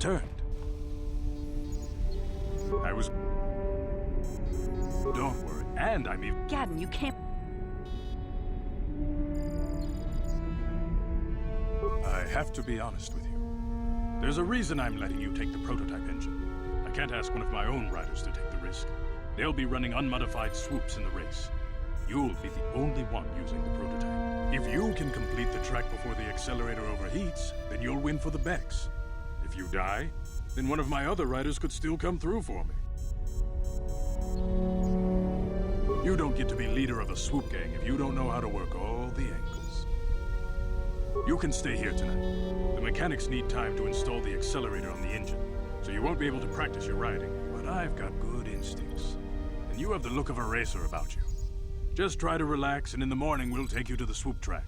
returned. I was... Don't worry. And I'm even... Gadden, you can't... I have to be honest with you. There's a reason I'm letting you take the prototype engine. I can't ask one of my own riders to take the risk. They'll be running unmodified swoops in the race. You'll be the only one using the prototype. If you can complete the track before the accelerator overheats, then you'll win for the Bex. If you die, then one of my other riders could still come through for me. You don't get to be leader of a swoop gang if you don't know how to work all the angles. You can stay here tonight. The mechanics need time to install the accelerator on the engine, so you won't be able to practice your riding. But I've got good instincts, and you have the look of a racer about you. Just try to relax, and in the morning we'll take you to the swoop track.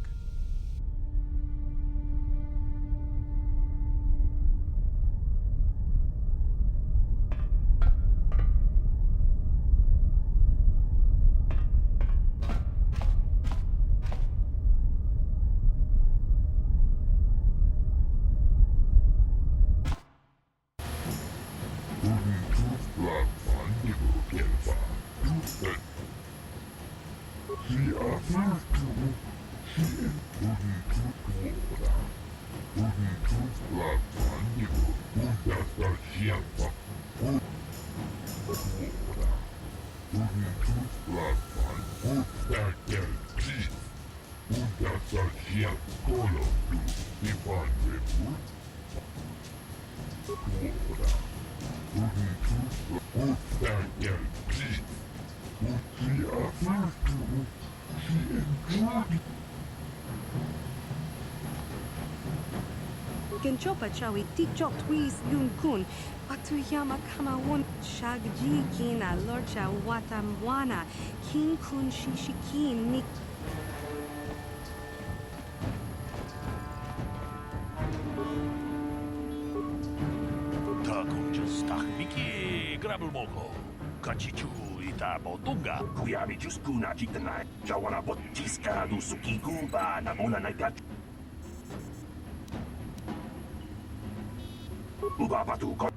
Genchopa chawi tikchok twis yun kun. Atuyama kama won shagji kina lorcha watamwana. Kin kun shishikin nik. Takujastahmiki grabulmoko. Kachichu ita botunga. Kuyami juskuna jitana. Jawana botiska du sukikumba na bona naikachu. Ubabatu ko.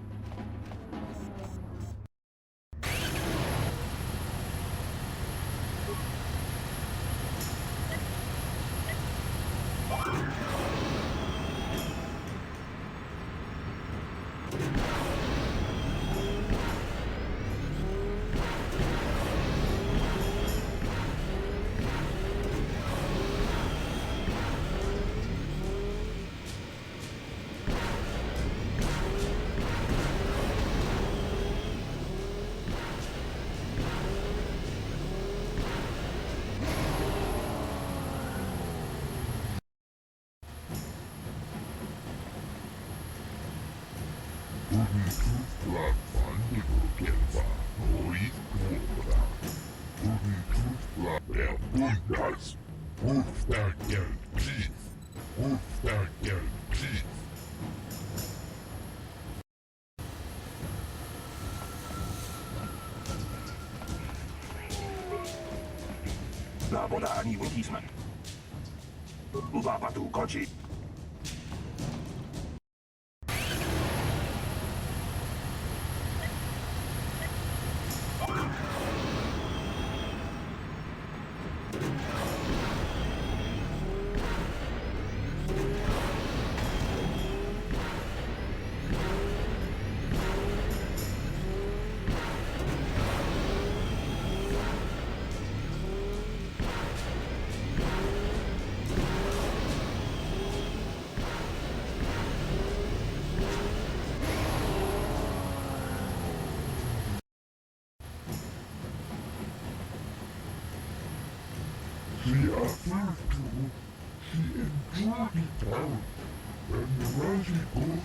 Laboda ni wikisman. Ubabatu kochi. She after she enjoyed it out, and Raji good,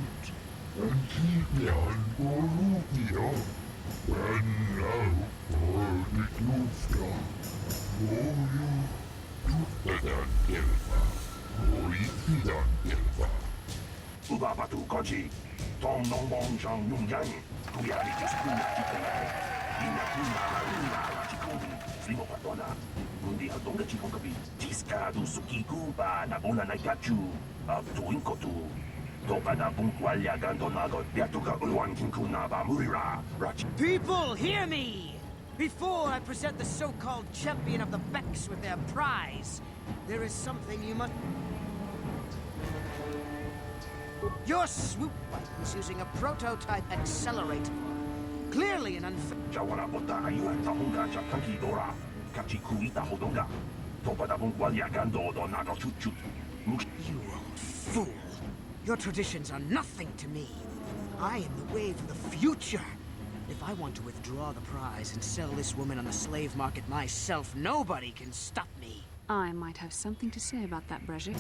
and she behind Bolivia, and now for the Klufta, for you, Kluftadan Gelva, Boifidan Gelva. Ubabatu kochi. Tom non bon jang yung yang. Kuyari juskuna jitana. Ina kuna haruna la chikundi. Slimo patona. Kundi hatonga chikongabi. Jiska du sukiku ba na bona naikachu. Abtuin kotu. Topada puntualia gandonago biatuga ulwan kinkunaba murira rachi. People, hear me! Before I present the so-called champion of the Becks with their prize, there is something you must... Your swoop bike was using a prototype accelerator. Clearly an unfair... Jawara bota ayuan tahunga chakanki dora. Kachi kuita hodonga. Topada puntualia gando do nago chuchut. You old fool! Your traditions are nothing to me. I am the way for the future. If I want to withdraw the prize and sell this woman on the slave market myself, nobody can stop me. I might have something to say about that, Brejik.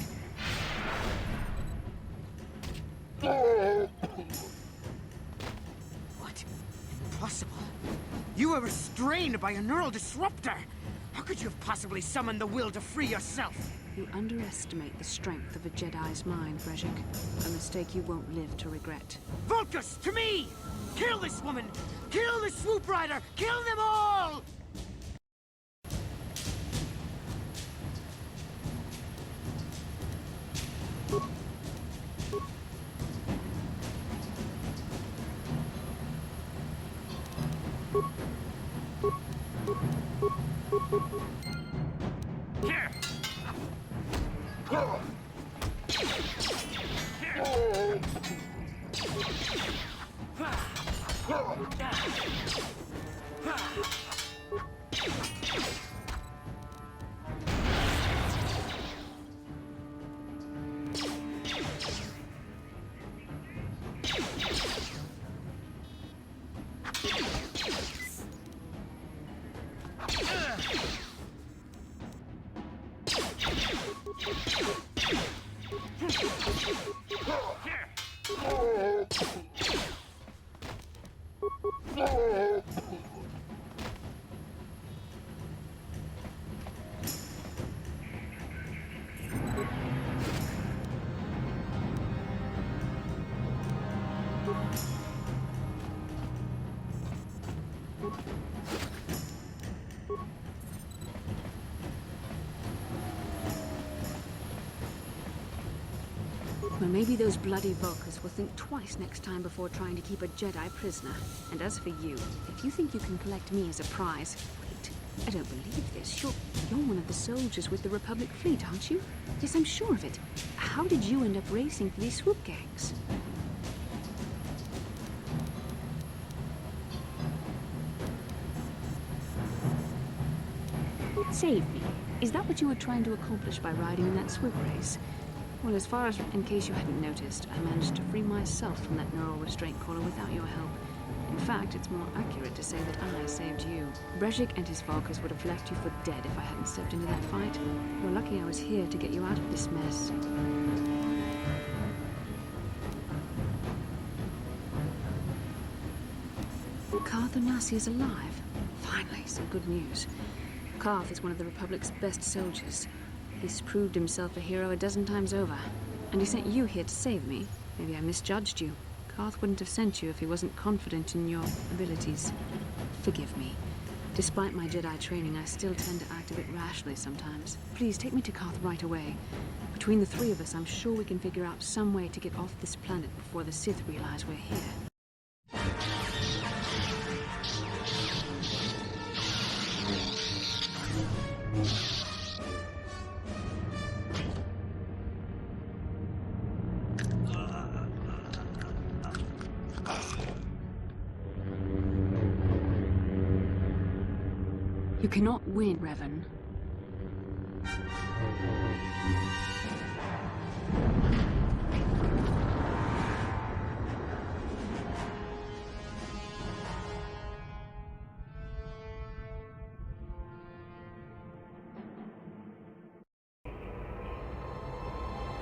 What? Impossible. You were restrained by a neural disruptor. How could you have possibly summoned the will to free yourself? You underestimate the strength of a Jedi's mind, Brejik. A mistake you won't live to regret. Vulcus, to me! Kill this woman! Kill the swoop rider! Kill them all! Well, maybe those bloody Vulcans will think twice next time before trying to keep a Jedi prisoner. And as for you, if you think you can collect me as a prize... Wait, I don't believe this. You're one of the soldiers with the Republic fleet, aren't you? Yes, I'm sure of it. How did you end up racing for these swoop gangs? Save me. Is that what you were trying to accomplish by riding in that swoop race? Well, as far as, in case you hadn't noticed, I managed to free myself from that neural restraint collar without your help. In fact, it's more accurate to say that I saved you. Brejik and his Vulcans would have left you for dead if I hadn't stepped into that fight. You're lucky I was here to get you out of this mess. Karth Onasi is alive. Finally, some good news. Karth is one of the Republic's best soldiers. He's proved himself a hero a dozen times over. And he sent you here to save me. Maybe I misjudged you. Karth wouldn't have sent you if he wasn't confident in your abilities. Forgive me. Despite my Jedi training, I still tend to act a bit rashly sometimes. Please, take me to Karth right away. Between the three of us, I'm sure we can figure out some way to get off this planet before the Sith realize we're here. You cannot win, Revan.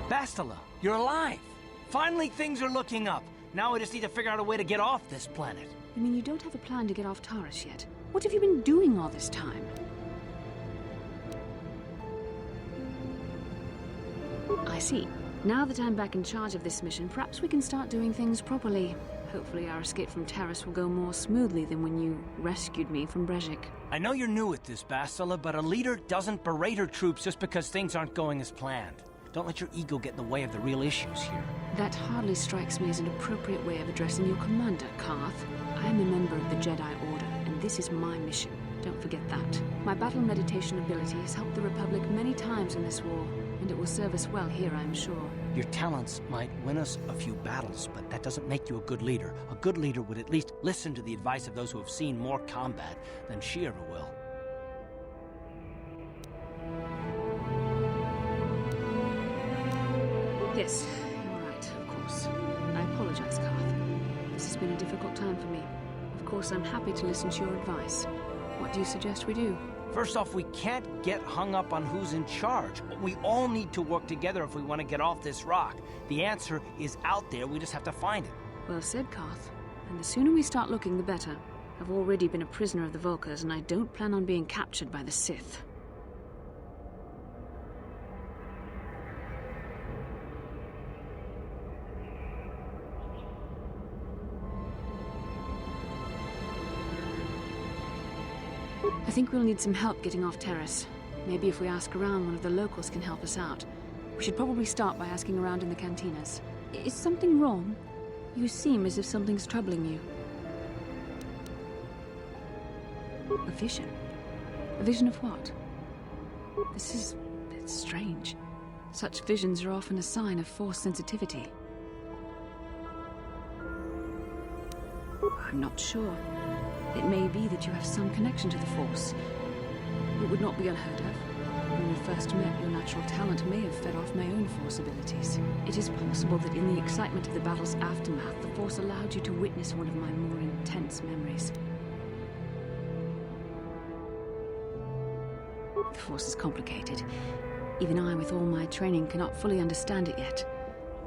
Bastila, you're alive! Finally, things are looking up. Now I just need to figure out a way to get off this planet. You mean you don't have a plan to get off Taurus yet? What have you been doing all this time? I see. Now that I'm back in charge of this mission, perhaps we can start doing things properly. Hopefully our escape from Taurus will go more smoothly than when you rescued me from Brejik. I know you're new at this, Bastila, but a leader doesn't berate her troops just because things aren't going as planned. Don't let your ego get in the way of the real issues here. That hardly strikes me as an appropriate way of addressing your commander, Karth. I am a member of the Jedi Order, and this is my mission. Don't forget that. My battle meditation ability has helped the Republic many times in this war, and it will serve us well here, I'm sure. Your talents might win us a few battles, but that doesn't make you a good leader. A good leader would at least listen to the advice of those who have seen more combat than she ever will. Yes, you're right, of course. I apologize, Karth. This has been a difficult time for me. Of course, I'm happy to listen to your advice. What do you suggest we do? First off, we can't get hung up on who's in charge. We all need to work together if we want to get off this rock. The answer is out there, we just have to find it. Well said, Karth. And the sooner we start looking, the better. I've already been a prisoner of the Vulkars, and I don't plan on being captured by the Sith. I think we'll need some help getting off Terrace. Maybe if we ask around, one of the locals can help us out. We should probably start by asking around in the cantinas. Is something wrong? You seem as if something's troubling you. A vision? A vision of what? It's strange. Such visions are often a sign of Force sensitivity. I'm not sure. It may be that you have some connection to the Force. It would not be unheard of. When we first met, your natural talent may have fed off my own Force abilities. It is possible that in the excitement of the battle's aftermath, the Force allowed you to witness one of my more intense memories. The Force is complicated. Even I, with all my training, cannot fully understand it yet.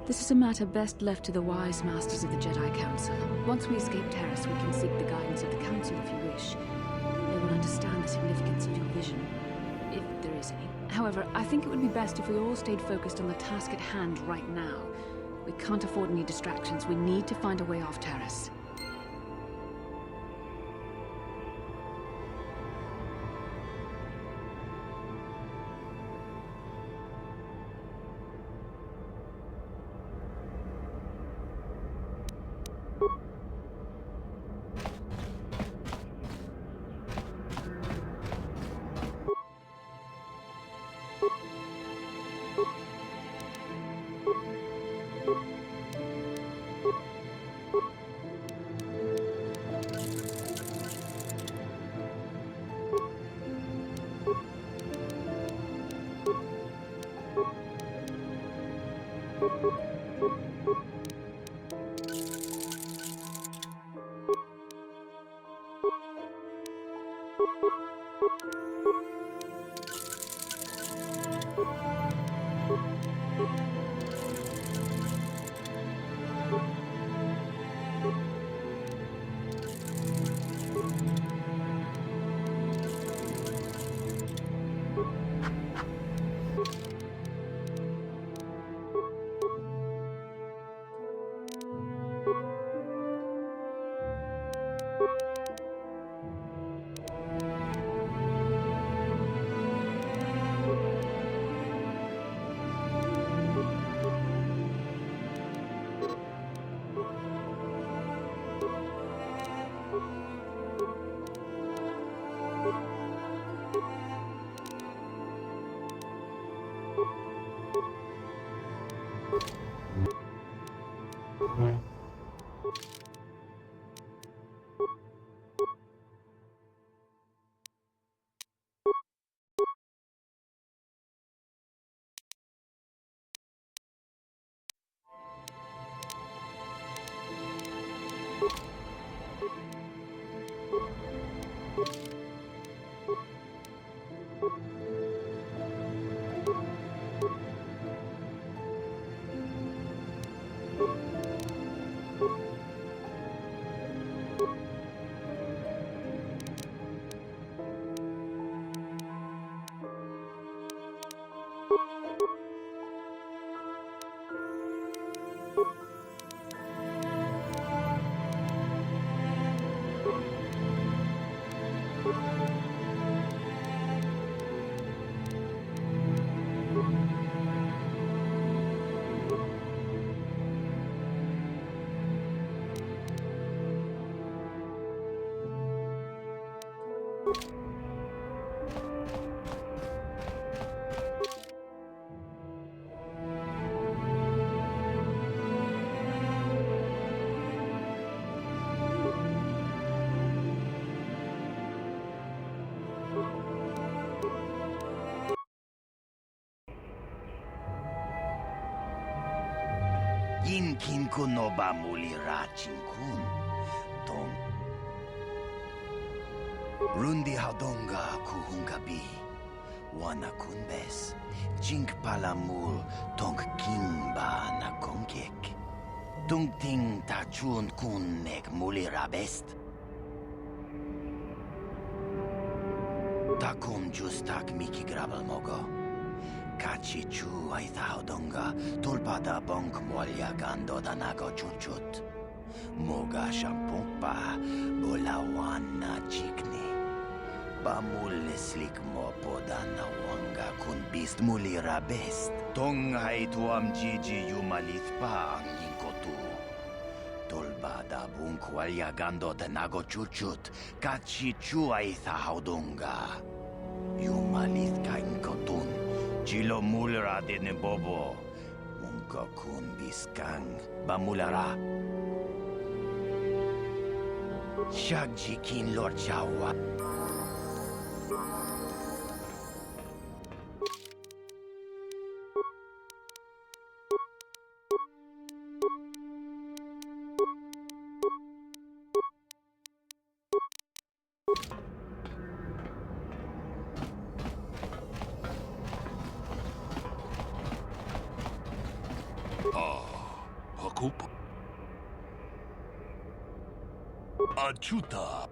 This is a matter best left to the wise masters of the Jedi Council. Once we escape Terrace, we can seek the guidance of the Council if you wish. They will understand the significance of your vision, if there is any. However, I think it would be best if we all stayed focused on the task at hand right now. We can't afford any distractions. We need to find a way off Terrace. Inkin kuno ba muli rachin kun. Tong. Rundi hadonga kuhungabi. Wana kunbes. Jink palamul tong king ba na kongkek. Tung ting tachun kun nek muli rabest. Takum justak miki grabal mogo. Kachi chu ay thaudonga tulpada bonk molya gando danago chuchut. Moga shampumpa bulawan na chikni. Bamulislik mo podana wanga kun bist muli rabest. Tong ay tuam jiji yumalit pa ang yingkotu. Tulbada bonk molya gando danago chuchut. Kachi chu ay thaudonga. Yumalit ka yingkotun. Chilo mulra de bobo. Mungko kun biskang bamulara. Shagji kin Lord Jawa. Hakup. Achuta.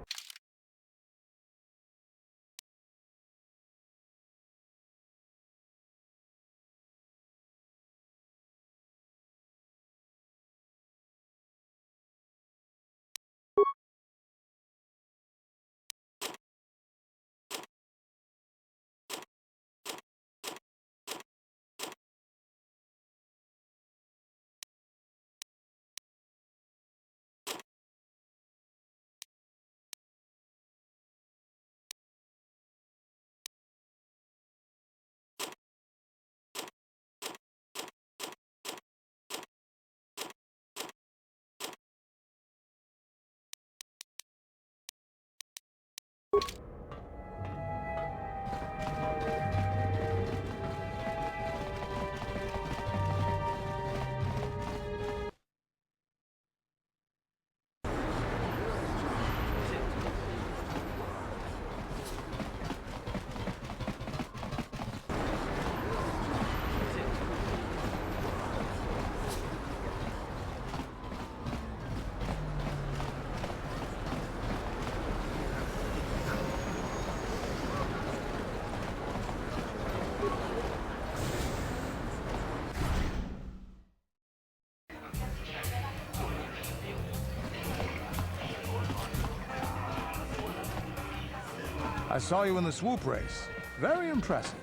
I saw you in the swoop race. Very impressive.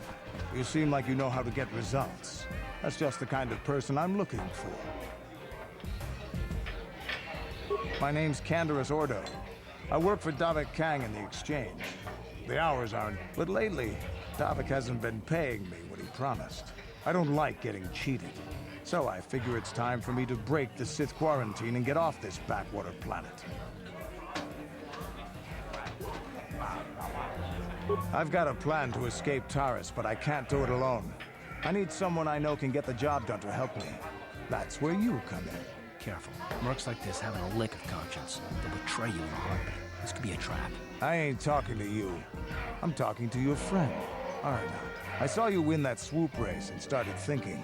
You seem like you know how to get results. That's just the kind of person I'm looking for. My name's Canderous Ordo. I work for Davik Kang in the exchange. The hours aren't, but lately, Davik hasn't been paying me what he promised. I don't like getting cheated. So I figure it's time for me to break the Sith quarantine and get off this backwater planet. I've got a plan to escape Taris, but I can't do it alone. I need someone I know can get the job done to help me. That's where you come in. Careful. Mercs like this haven't a lick of conscience. They'll betray you in a heartbeat. This could be a trap. I ain't talking to you. I'm talking to your friend. All right, now. I saw you win that swoop race and started thinking.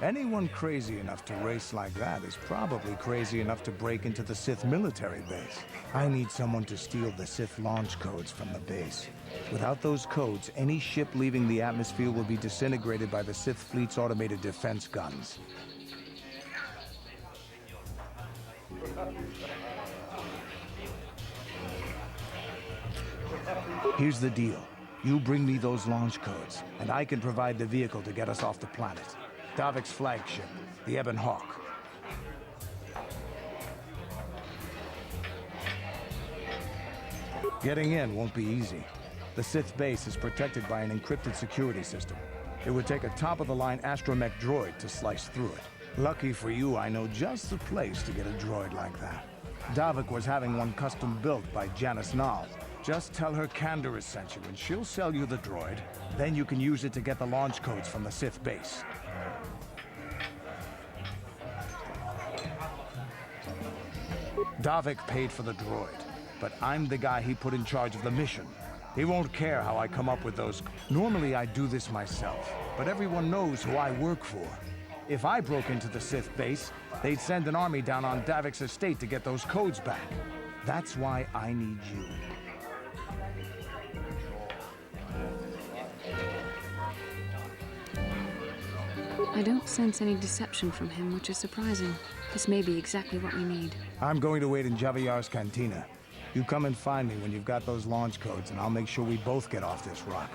Anyone crazy enough to race like that is probably crazy enough to break into the Sith military base. I need someone to steal the Sith launch codes from the base. Without those codes, any ship leaving the atmosphere will be disintegrated by the Sith fleet's automated defense guns. Here's the deal. You bring me those launch codes, and I can provide the vehicle to get us off the planet. Davik's flagship, the Ebon Hawk. Getting in won't be easy. The Sith base is protected by an encrypted security system. It would take a top-of-the-line astromech droid to slice through it. Lucky for you, I know just the place to get a droid like that. Davik was having one custom built by Janice Nall. Just tell her Candaris sent you and she'll sell you the droid. Then you can use it to get the launch codes from the Sith base. Davik paid for the droid, but I'm the guy he put in charge of the mission. He won't care how I come up with those. Normally I do this myself, but everyone knows who I work for. If I broke into the Sith base, they'd send an army down on Davik's estate to get those codes back. That's why I need you. I don't sense any deception from him, which is surprising. This may be exactly what we need. I'm going to wait in Javier's cantina. You come and find me when you've got those launch codes, and I'll make sure we both get off this rock.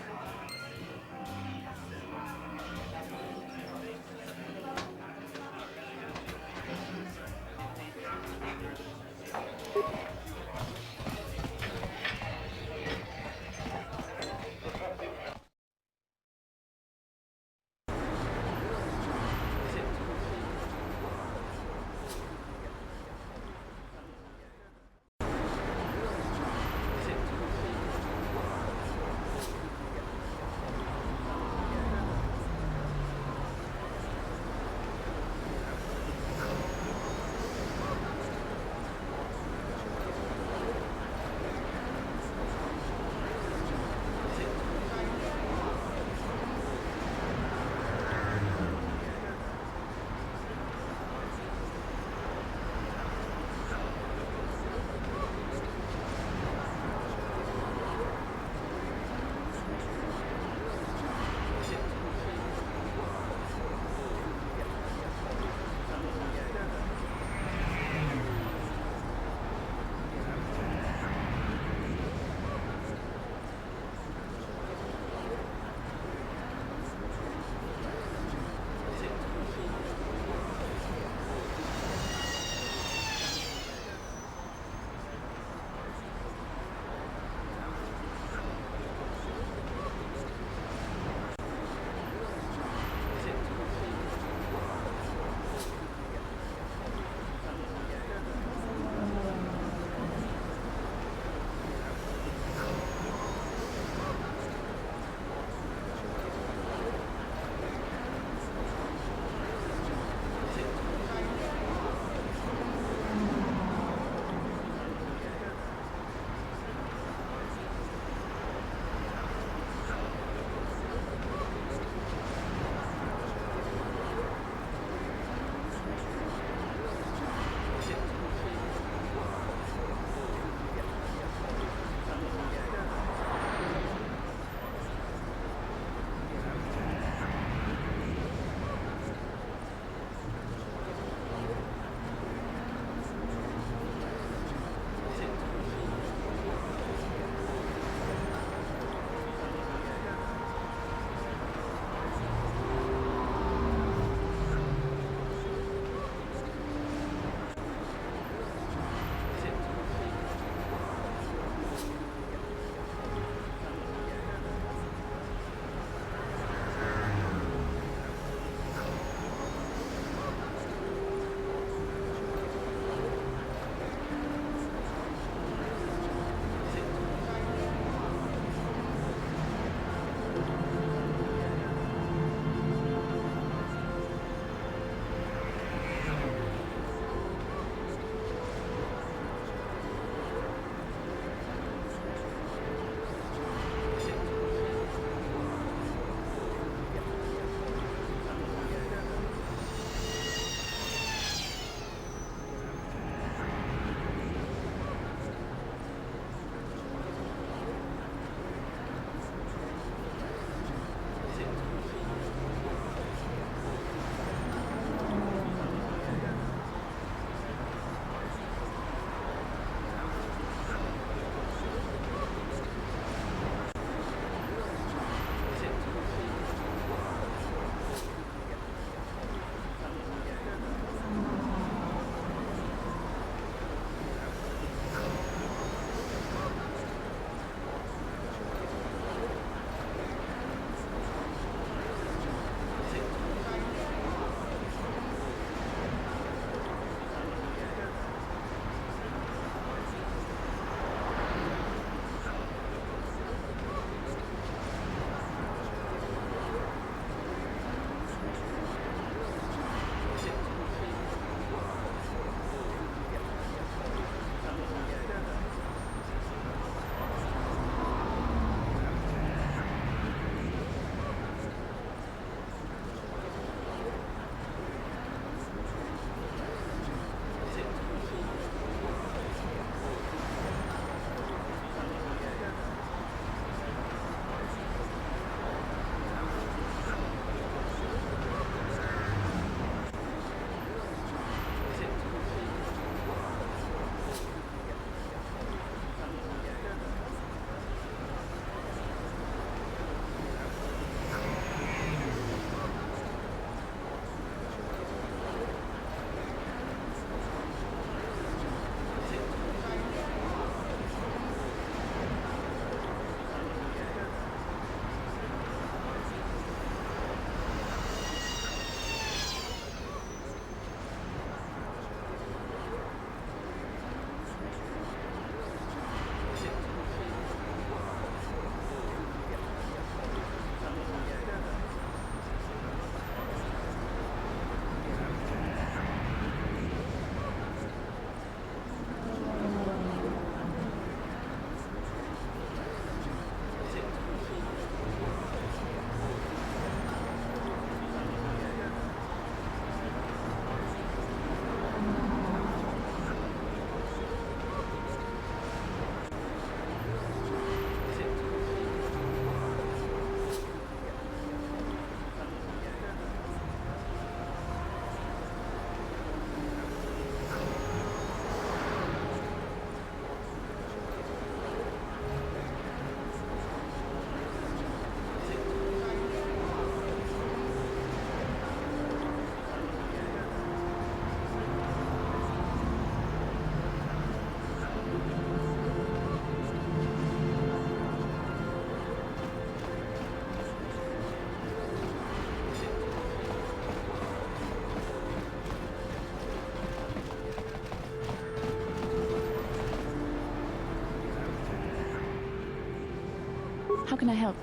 can I help?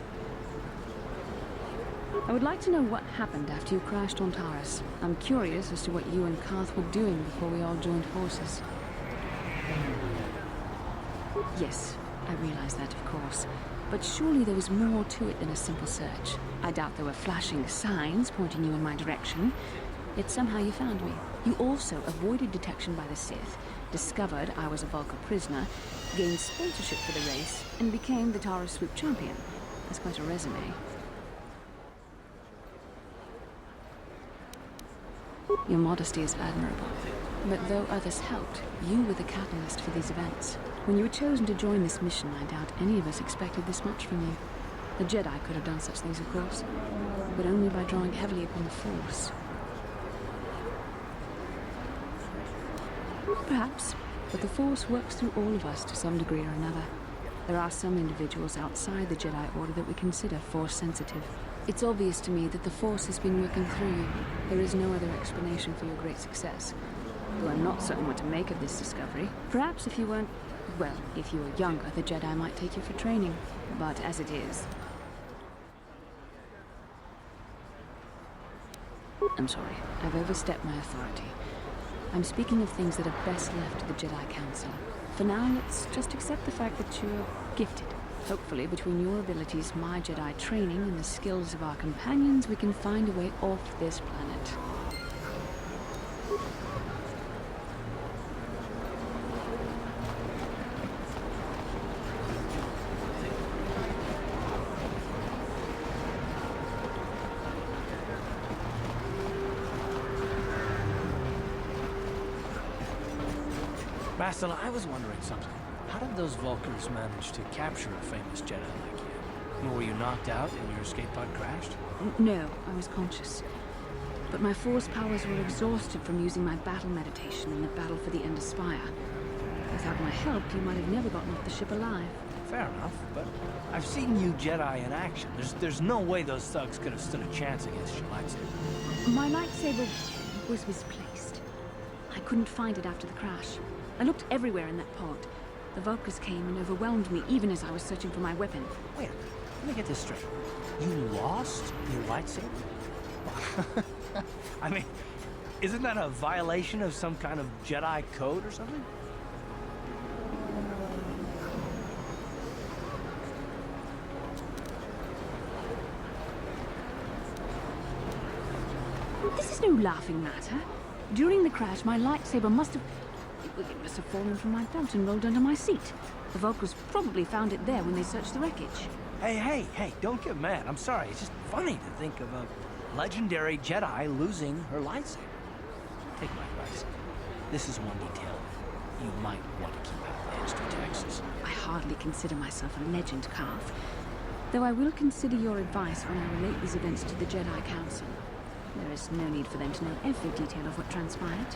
I would like to know what happened after you crashed on Taurus. I'm curious as to what you and Karth were doing before we all joined forces. Yes, I realize that, of course. But surely there was more to it than a simple search. I doubt there were flashing signs pointing you in my direction. Yet somehow you found me. You also avoided detection by the Sith, discovered I was a Vulcan prisoner, gained sponsorship for the race, and became the Taurus Swoop champion. That's quite a resume. Your modesty is admirable. But though others helped, you were the catalyst for these events. When you were chosen to join this mission, I doubt any of us expected this much from you. The Jedi could have done such things, of course, but only by drawing heavily upon the Force. Perhaps, but the Force works through all of us to some degree or another. There are some individuals outside the Jedi Order that we consider Force-sensitive. It's obvious to me that the Force has been working through you. There is no other explanation for your great success. Though I'm not certain what to make of this discovery. Perhaps if you weren't... well, if you were younger, the Jedi might take you for training. But as it is... I'm sorry. I've overstepped my authority. I'm speaking of things that are best left to the Jedi Council. For now, let's just accept the fact that you're gifted. Hopefully, between your abilities, my Jedi training, and the skills of our companions, we can find a way off this planet. Bastila, I was wondering something. How did those Vulcans manage to capture a famous Jedi like you? Were you knocked out and your escape pod crashed? No, I was conscious. But my Force powers were exhausted from using my battle meditation in the battle for the Ender Spire. Without my help, you might have never gotten off the ship alive. Fair enough, but I've seen you Jedi in action. There's no way those thugs could have stood a chance against your lightsaber. My lightsaber was misplaced. I couldn't find it after the crash. I looked everywhere in that pod. The Vulcans came and overwhelmed me even as I was searching for my weapon. Wait a minute, let me get this straight. You lost your lightsaber? I mean, isn't that a violation of some kind of Jedi code or something? This is no laughing matter. During the crash, my lightsaber must have fallen from my belt and rolled under my seat. The Vulcans probably found it there when they searched the wreckage. Hey, don't get mad. I'm sorry. It's just funny to think of a legendary Jedi losing her lightsaber. Take my advice. This is one detail you might want to keep out of the history texts. I hardly consider myself a legend, Karth. Though I will consider your advice when I relate these events to the Jedi Council. There is no need for them to know every detail of what transpired.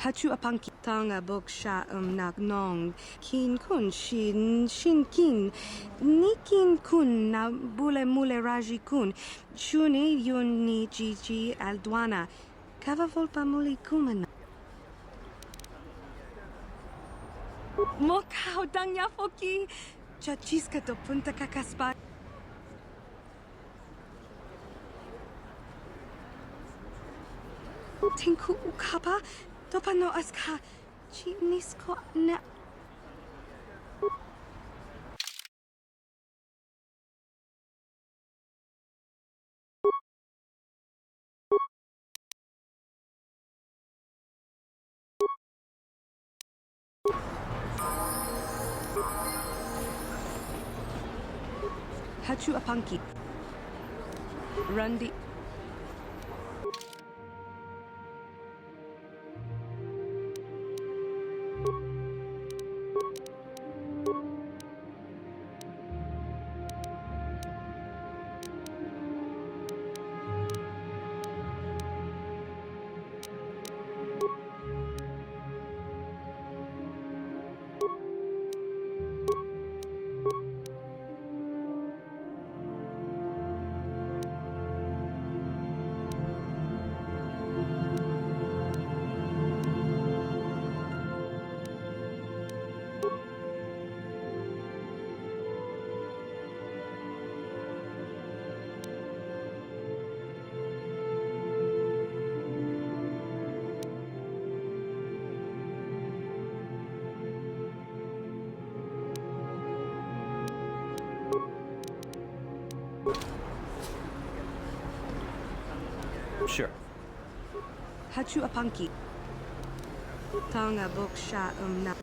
Hachu apanki tanga boksha nak nong. Kin kun shin kin. Nikin kun na bule mule raji kun. Shuni yun ni jiji aldwana. Kava volpa muli kumana. Mokau dangya foki. Chachiska to punta kakaspa. Tinku ukapa. Topano aska. Chinisko na. Hachu apanki. Rundi. Sure. Hachu apanki. Tanga boksha na.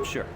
Sure.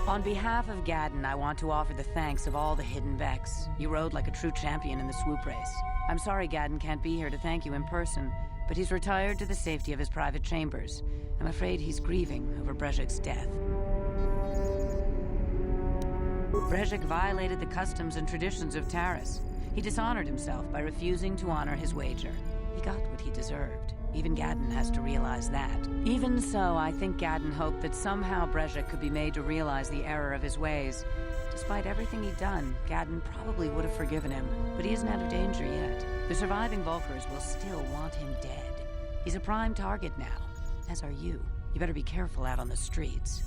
On behalf of Gadden, I want to offer the thanks of all the hidden Vex. You rode like a true champion in the swoop race. I'm sorry Gadden can't be here to thank you in person, but he's retired to the safety of his private chambers. I'm afraid he's grieving over Brejik's death. Brejik violated the customs and traditions of Taris. He dishonored himself by refusing to honor his wager. He got what he deserved. Even Gadden has to realize that. Even so, I think Gadden hoped that somehow Brejik could be made to realize the error of his ways. Despite everything he'd done, Gadden probably would have forgiven him, but he isn't out of danger yet. The surviving Vulkars will still want him dead. He's a prime target now, as are you. You better be careful out on the streets.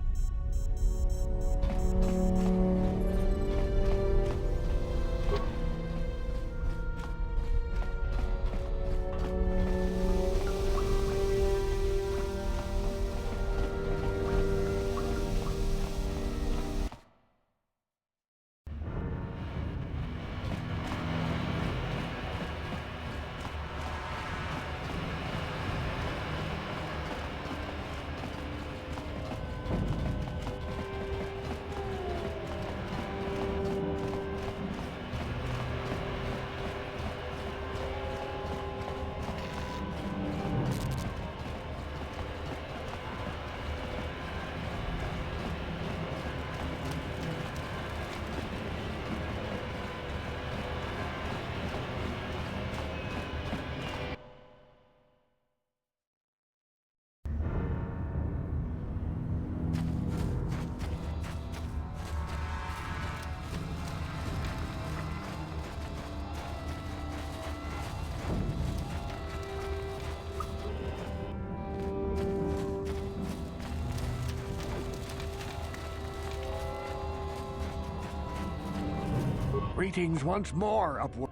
Greetings once more, Upward.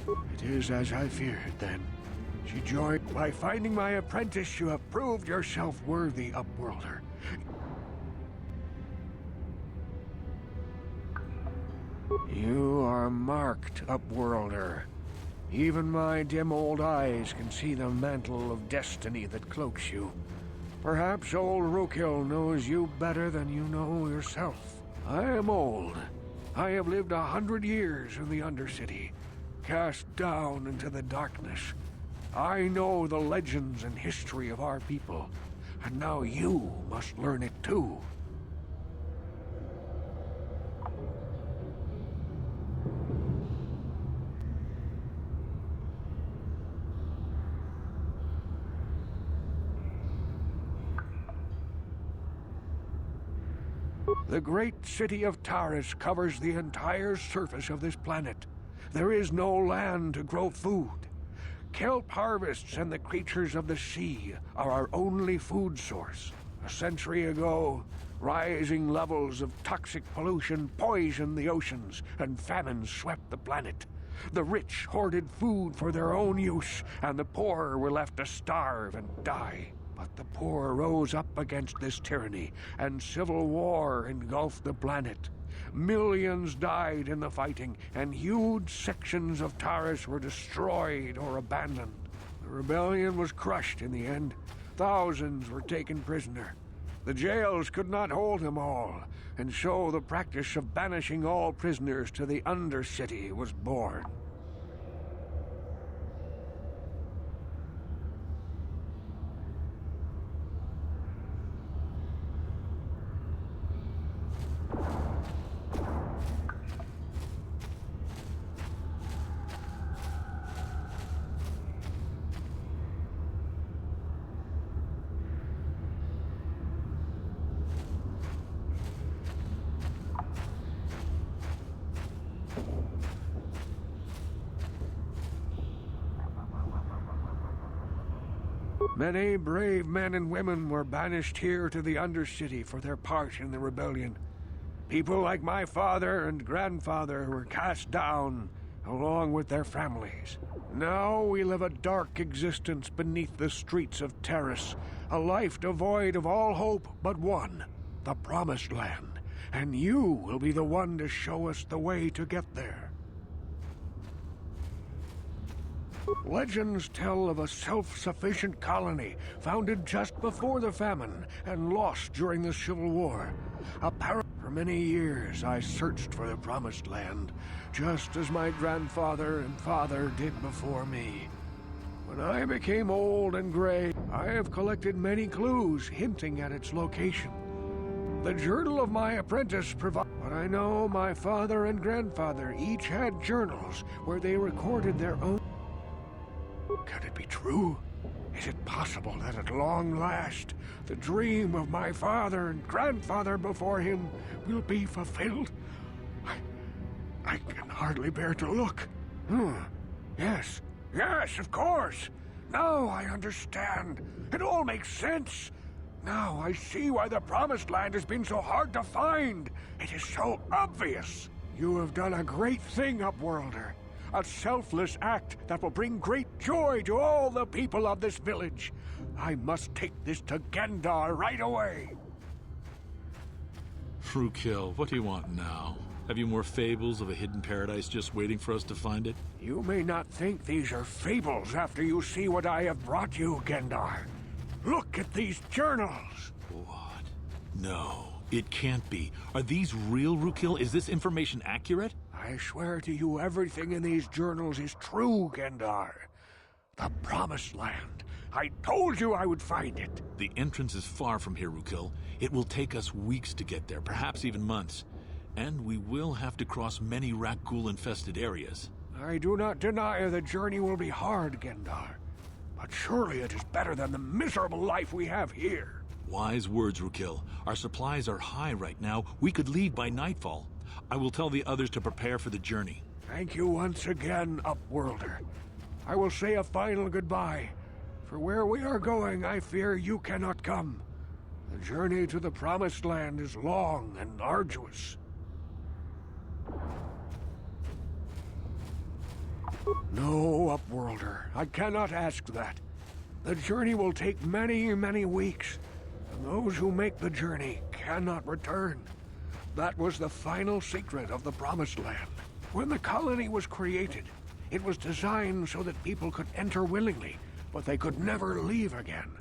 It is as I feared, then. She joined. By finding my apprentice, you have proved yourself worthy, Upworlder. You are marked, Upworlder. Even my dim old eyes can see the mantle of destiny that cloaks you. Perhaps old Rookhill knows you better than you know yourself. I am old. I have lived 100 years in the Undercity, cast down into the darkness. I know the legends and history of our people, and now you must learn it too. The great city of Taris covers the entire surface of this planet. There is no land to grow food. Kelp harvests and the creatures of the sea are our only food source. A century ago, rising levels of toxic pollution poisoned the oceans, and famine swept the planet. The rich hoarded food for their own use, and the poor were left to starve and die. But the poor rose up against this tyranny, and civil war engulfed the planet. Millions died in the fighting, and huge sections of Taris were destroyed or abandoned. The rebellion was crushed in the end. Thousands were taken prisoner. The jails could not hold them all, and so the practice of banishing all prisoners to the Undercity was born. Many brave men and women were banished here to the Undercity for their part in the rebellion. People like my father and grandfather were cast down, along with their families. Now we live a dark existence beneath the streets of Taris, a life devoid of all hope but one, the Promised Land. And you will be the one to show us the way to get there. Legends tell of a self-sufficient colony founded just before the famine and lost during the Civil War. For many years, I searched for the Promised Land, just as my grandfather and father did before me. When I became old and gray, I have collected many clues hinting at its location. The journal of my apprentice provides, but I know my father and grandfather each had journals where they recorded their own. Can it be true? Is it possible that at long last, the dream of my father and grandfather before him will be fulfilled? I can hardly bear to look. Yes, of course. Now I understand. It all makes sense. Now I see why the Promised Land has been so hard to find. It is so obvious. You have done a great thing, Upworlder. A selfless act that will bring great joy to all the people of this village. I must take this to Gendar right away. Frukill, what do you want now? Have you more fables of a hidden paradise just waiting for us to find it? You may not think these are fables after you see what I have brought you, Gendar. Look at these journals! What? No, it can't be. Are these real, Frukill? Is this information accurate? I swear to you everything in these journals is true, Gendar. The Promised Land. I told you I would find it. The entrance is far from here, Frukill. It will take us weeks to get there, perhaps even months. And we will have to cross many Rakghoul-infested areas. I do not deny the journey will be hard, Gendar. But surely it is better than the miserable life we have here. Wise words, Frukill. Our supplies are high right now. We could leave by nightfall. I will tell the others to prepare for the journey. Thank you once again, Upworlder. I will say a final goodbye. For where we are going, I fear you cannot come. The journey to the Promised Land is long and arduous. No, Upworlder, I cannot ask that. The journey will take many, many weeks, and those who make the journey cannot return. That was the final secret of the Promised Land. When the colony was created, it was designed so that people could enter willingly, but they could never leave again.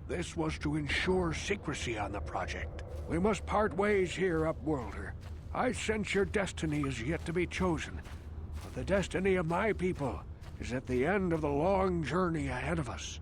This was to ensure secrecy on the project. We must part ways here, Upworlder. I sense your destiny is yet to be chosen, but the destiny of my people is at the end of the long journey ahead of us.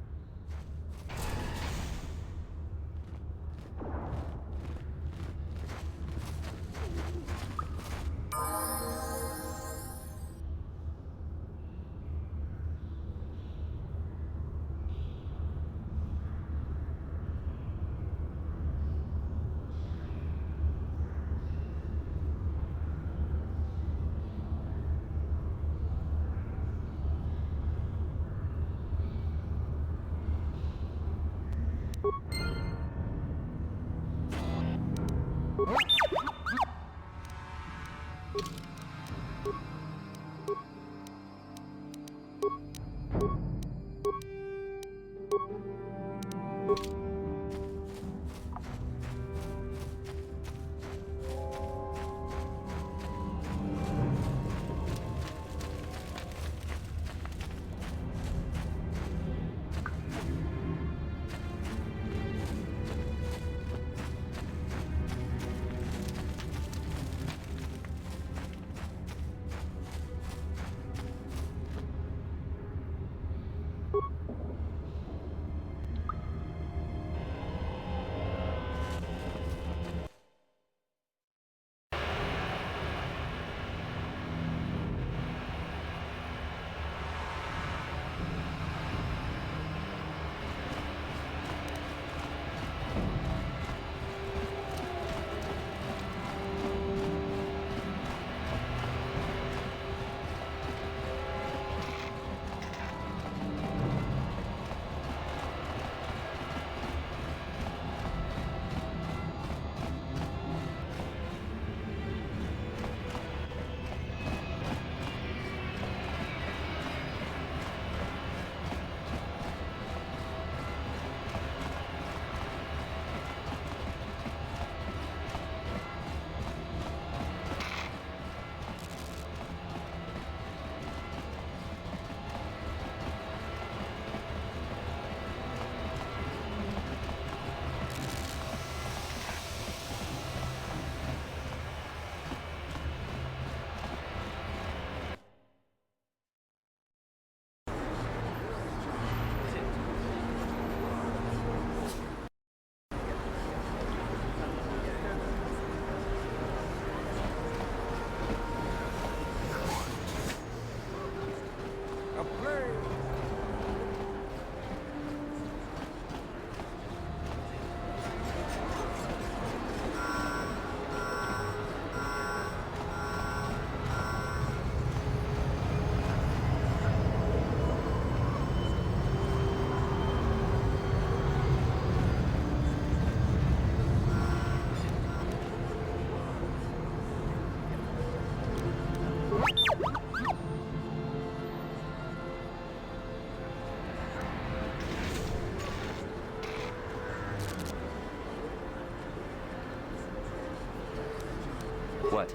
What?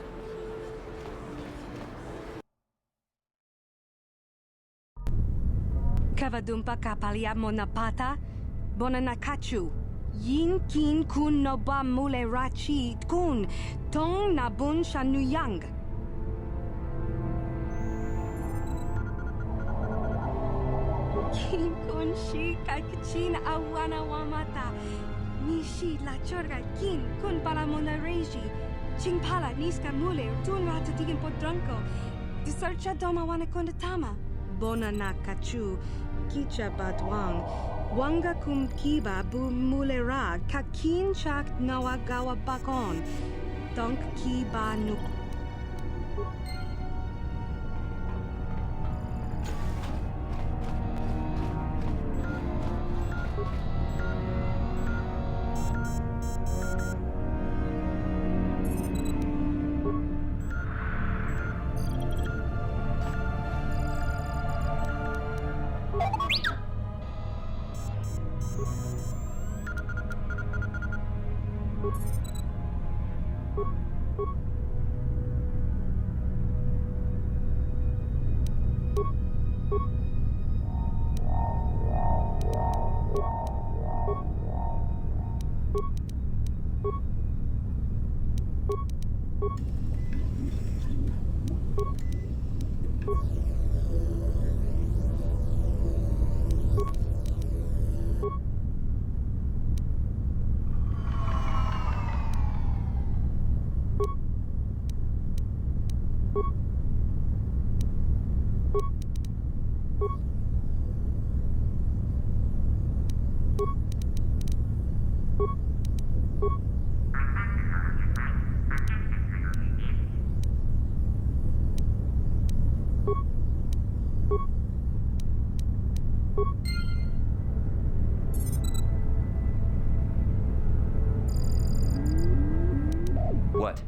Kavadumpa kapalia monapata, bonanakachu. Yin kin kun noba mule rachi kun, tong nabun shanuyang. Kin kun shi kakachin awana wamata. Nishi la chorga kin kun palamona reji. Chingpala niska mule tun ratatigin podranko. Disarcha doma wana kondatama. Bonanakachu. Kicha badwang. Wanga kum kiba bu mulera kakin chak nawagawa bakon. Donk kiba nuk. What?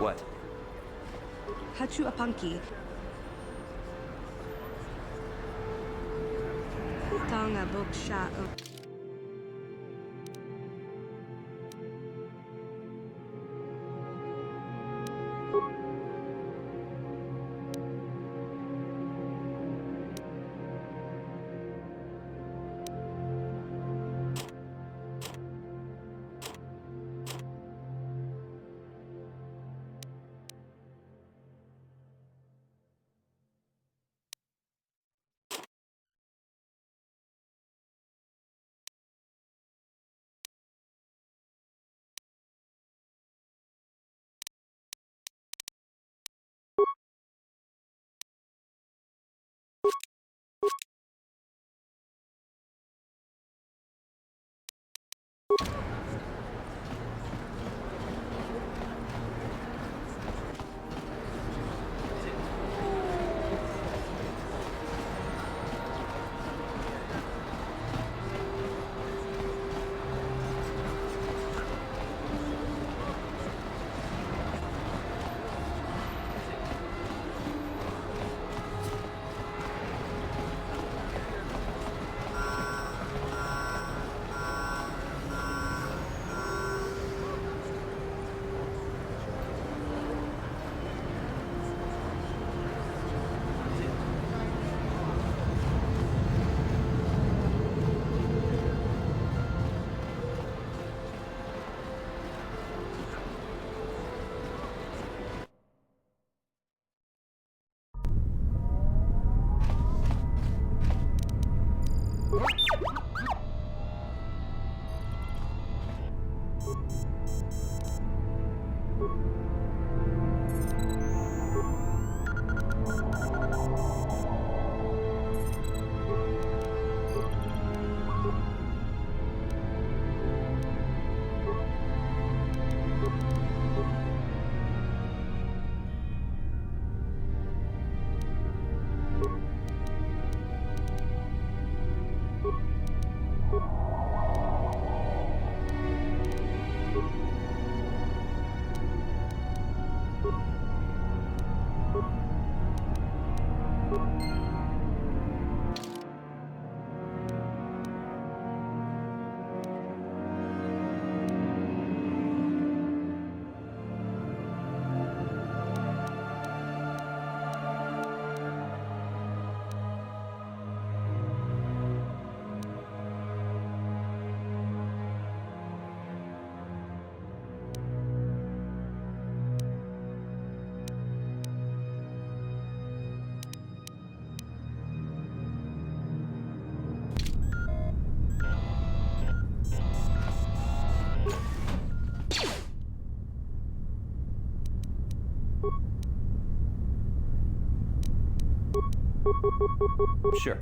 What? Hachu apanki. Tonga book Sure.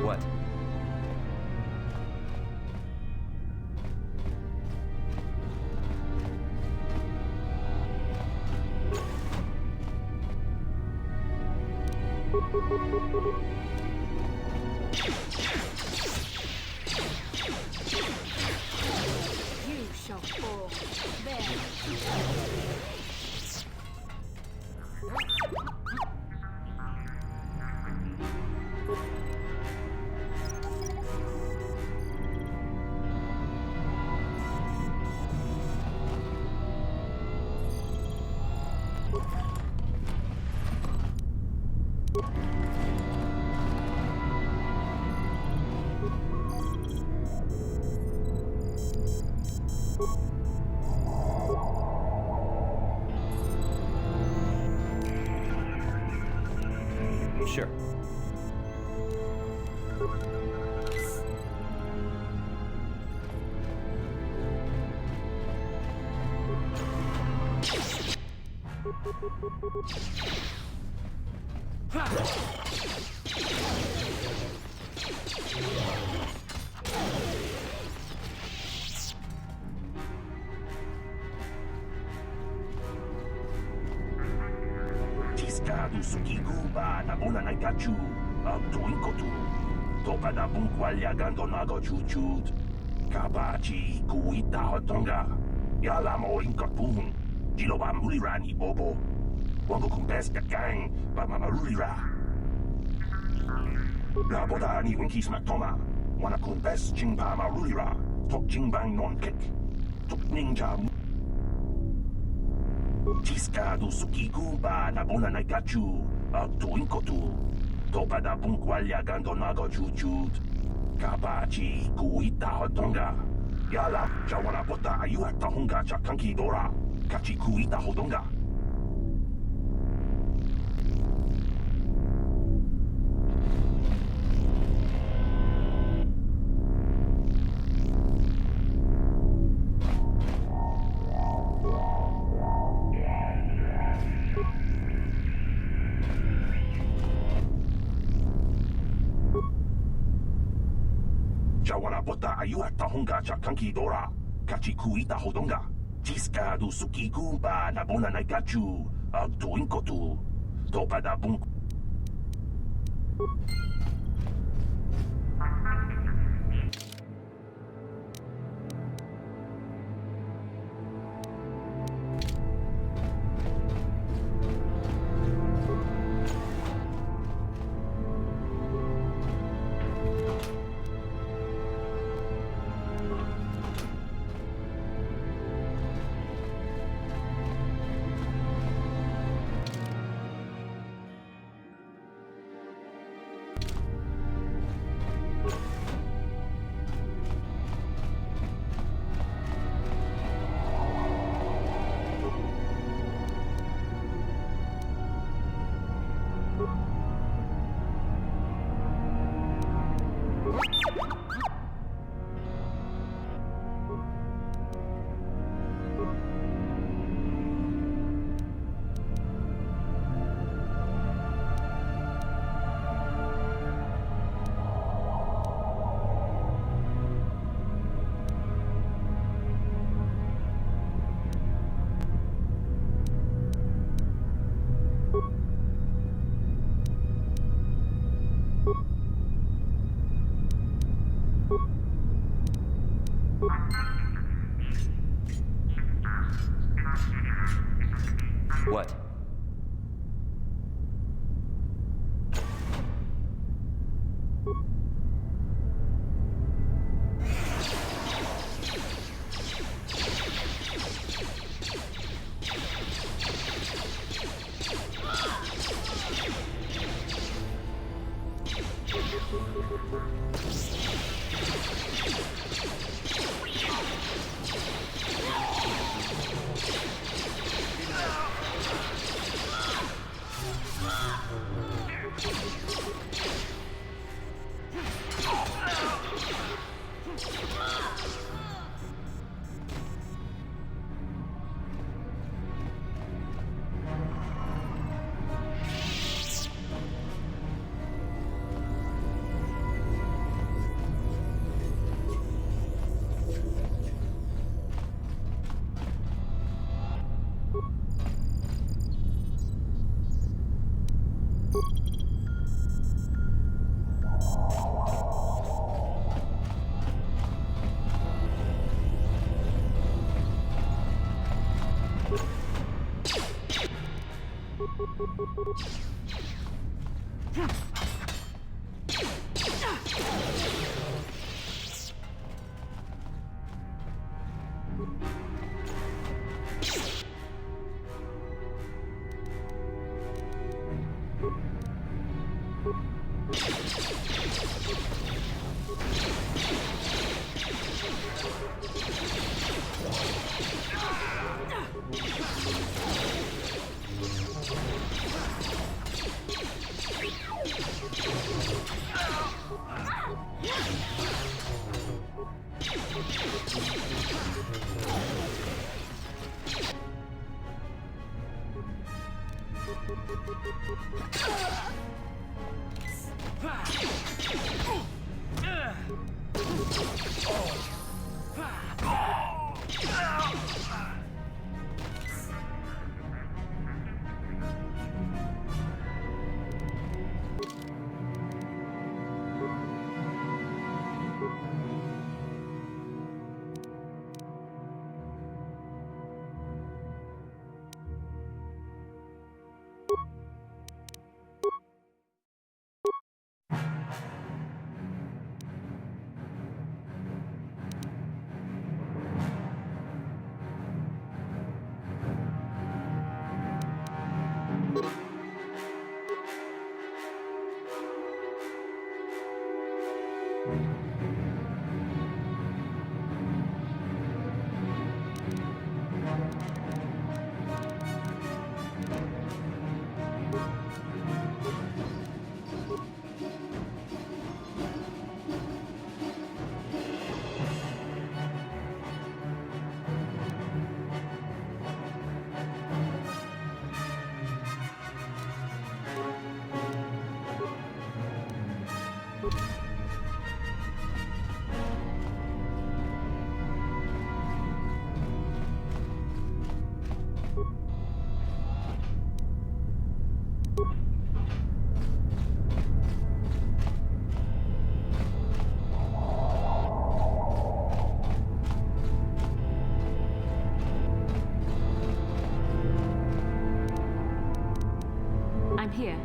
What? You shall fall. There. Sure. Tiskadu sukiguba na bona na gachu. Tuinkotu. Topa na bunkwalya gando nago chuchut. Kabachi kuita hotonga. Yalamo inkotpun. Jiloba mulirani bobo. Wango kumpes gang ba mamarulira. La boda ni winkis matoma. Wana kumpes jingpa marulira. Tok jingbang non kek. Tok ninja. Tiskadu sukiguba na bona na gachu. Tuinkotu. Topa na bunkwalya gando nago chuchut. Kabachi kuita hotonga. Yala jawana bota ayu at tahunga cha kanki dora. Kachi kuita hodonga. Jawana bota ayu at tahunga cha kanki dora. Kachi kuita hodonga. Tiskadu sukiguba na bona na gachu. Tuinkotu. Topa na bunk. What? I'm here.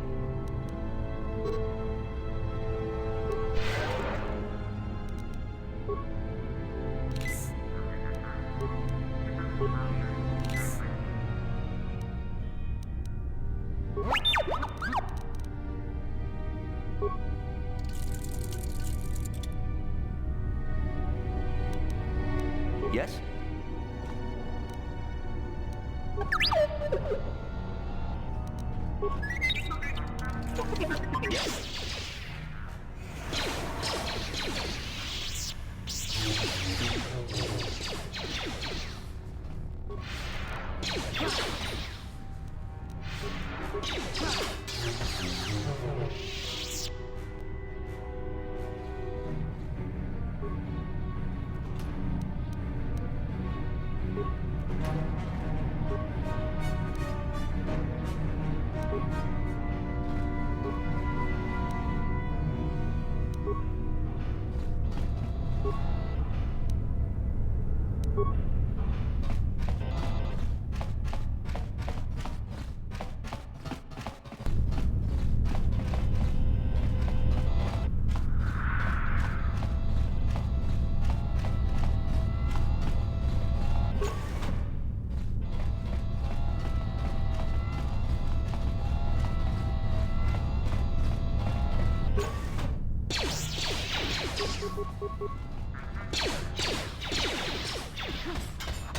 Yes?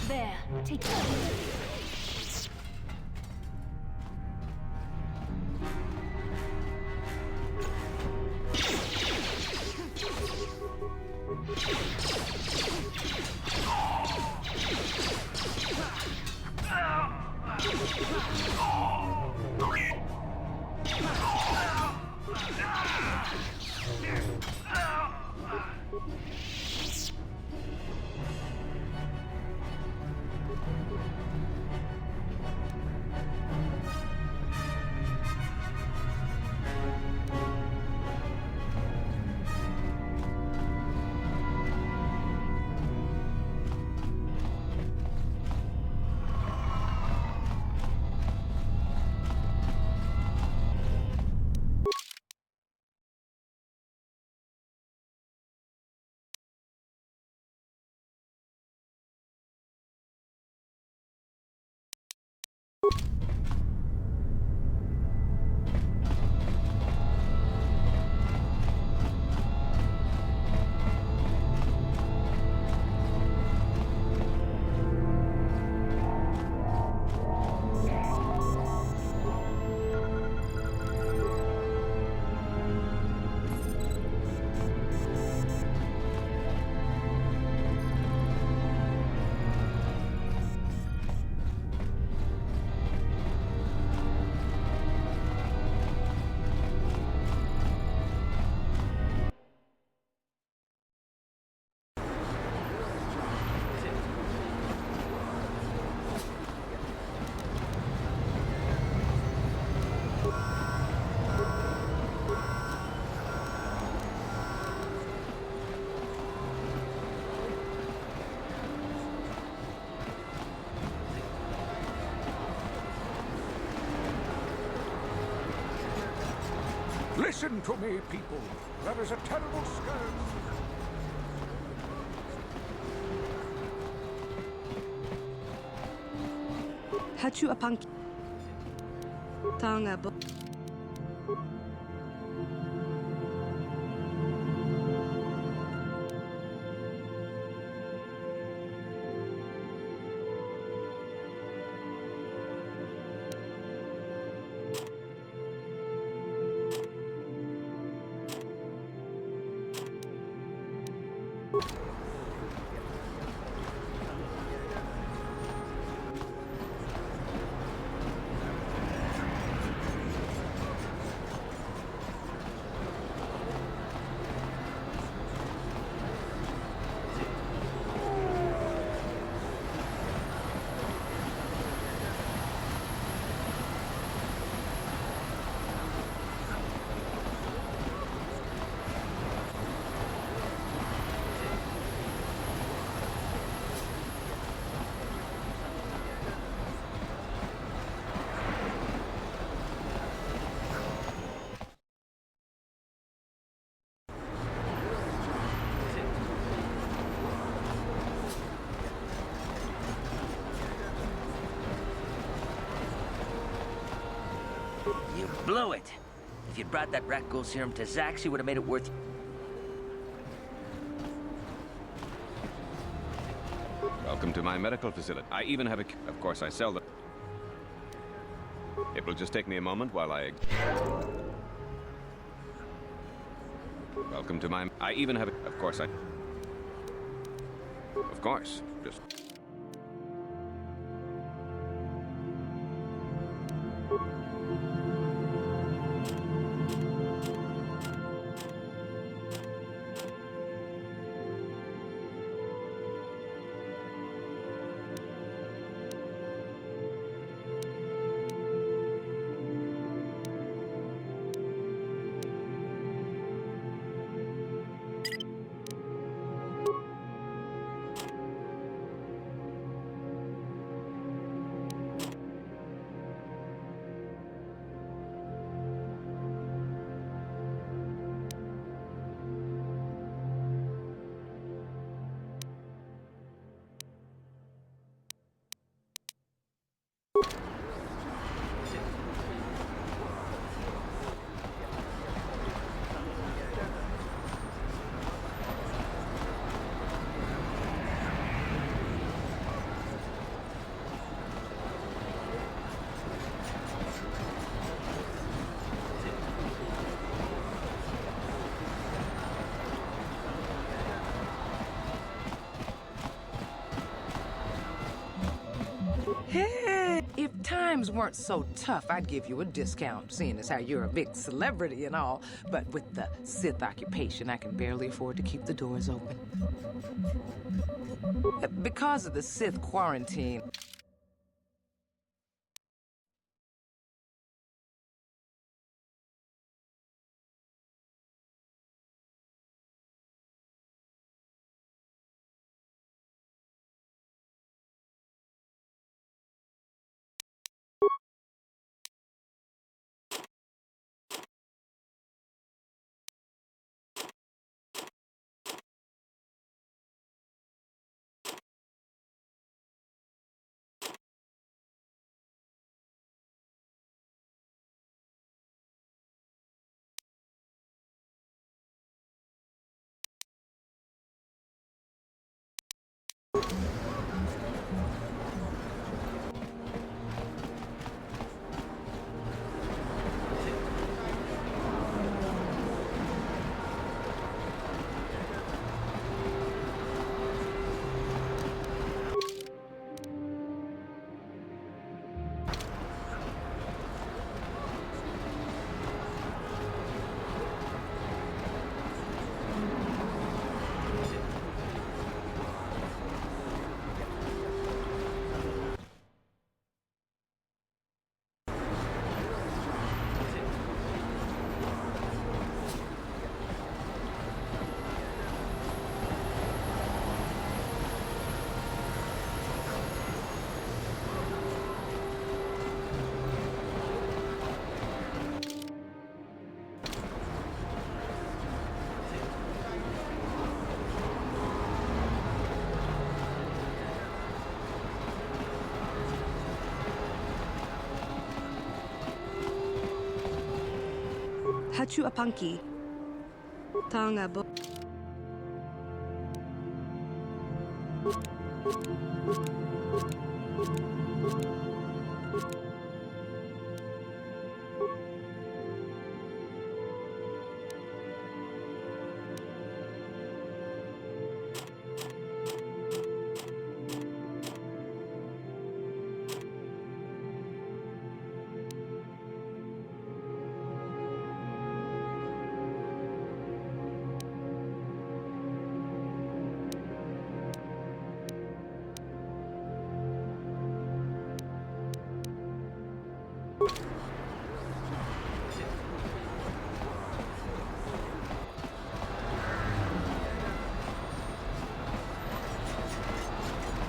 There, take that. Listen to me, people. That is a terrible scourge. Hachu upon Tonga. You blew it. If you'd brought that rat ghoul serum to Zax, you would have made it worth... Welcome to my medical facility. I even have a... Of course, I sell them. It will just take me a moment while I... Welcome to my... I even have a... Of course, I... Of course, just... times weren't so tough, I'd give you a discount, seeing as how you're a big celebrity and all. But with the Sith occupation, I can barely afford to keep the doors open. Because of the Sith quarantine, Hachu apanki. Tanga bo.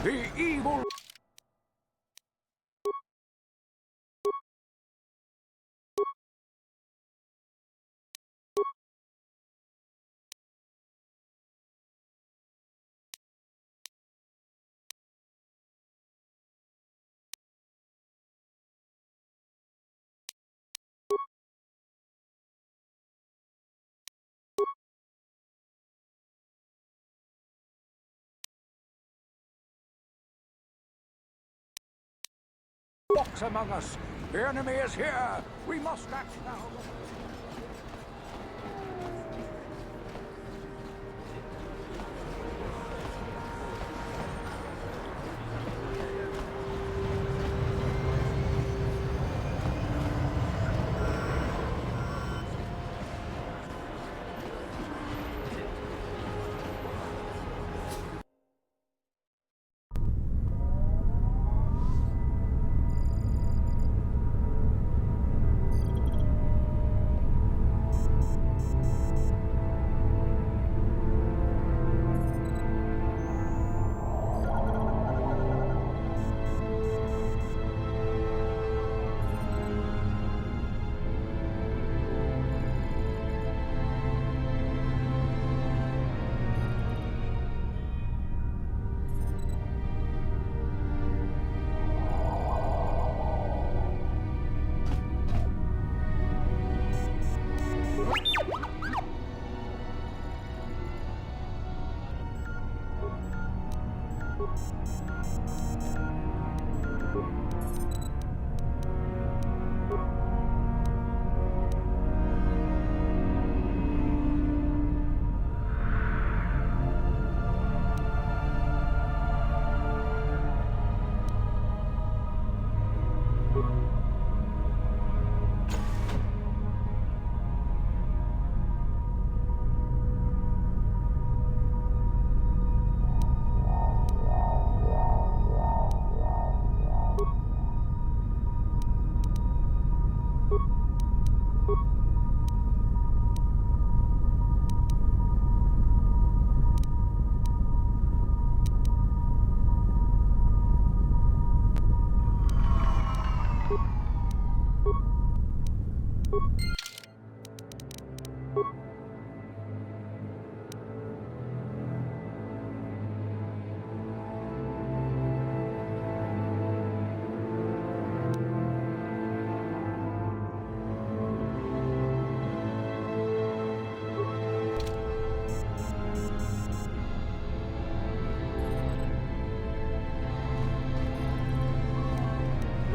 The evil... walks among us. The enemy is here. We must act now.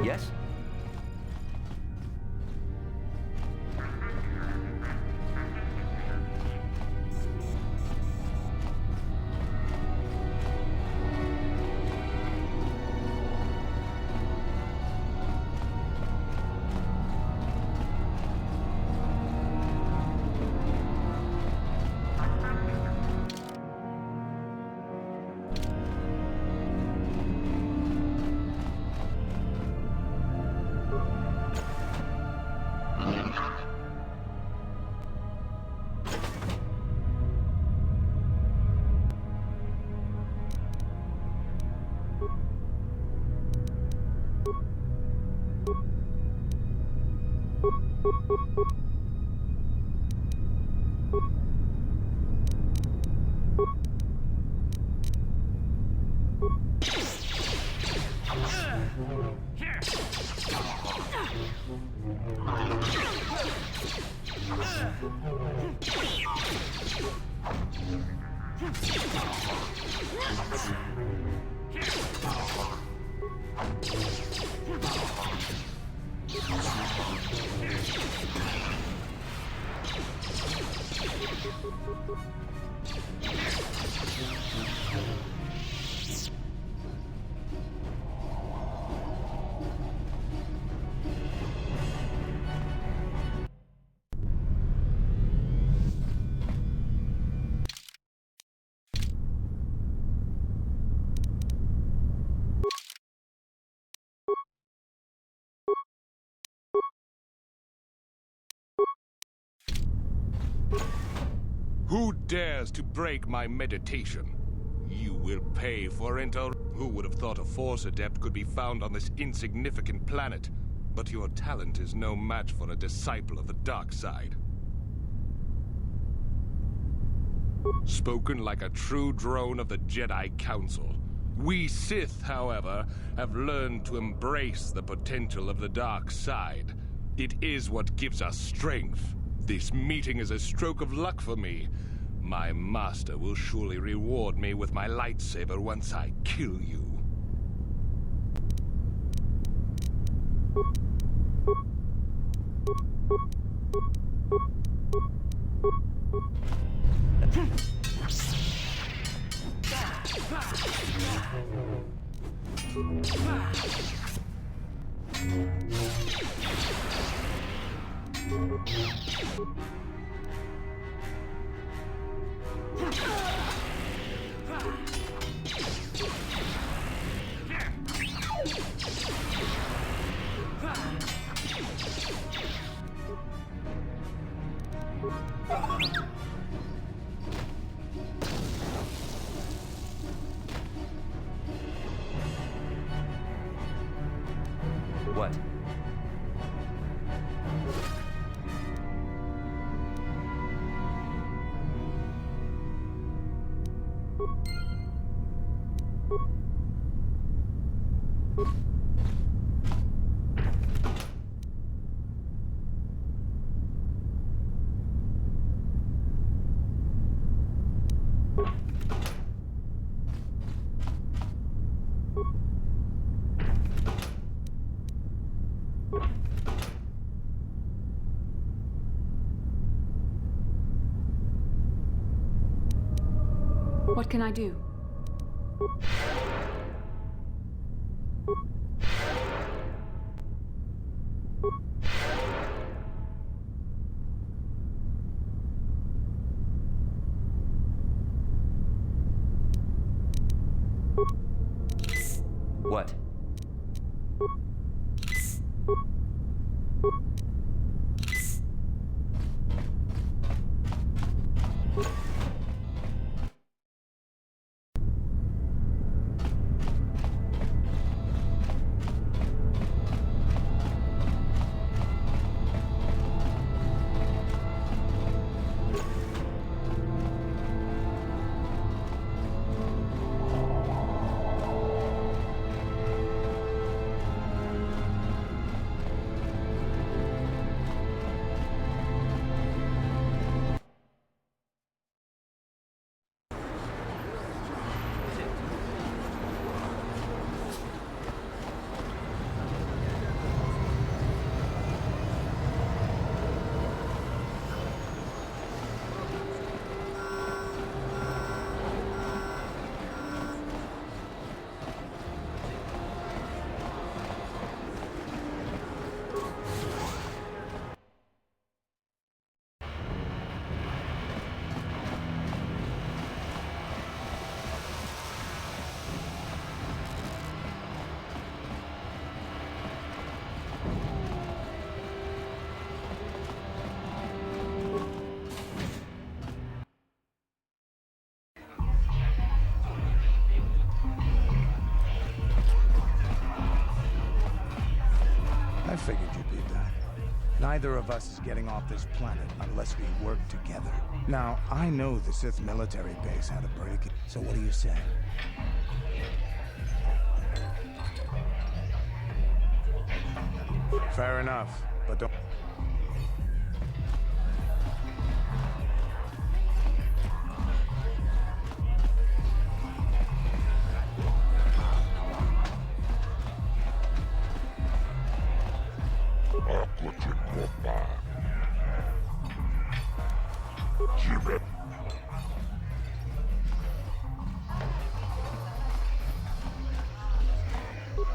Yes? Who dares to break my meditation? You will pay for it. Who would have thought a Force adept could be found on this insignificant planet? But your talent is no match for a disciple of the dark side. Spoken like a true drone of the Jedi Council. We Sith, however, have learned to embrace the potential of the dark side. It is what gives us strength. This meeting is a stroke of luck for me. My master will surely reward me with my lightsaber once I kill you. What? What can I do? What? Neither of us is getting off this planet unless we work together. Now, I know the Sith military base had a break, so what do you say? Fair enough, but don't...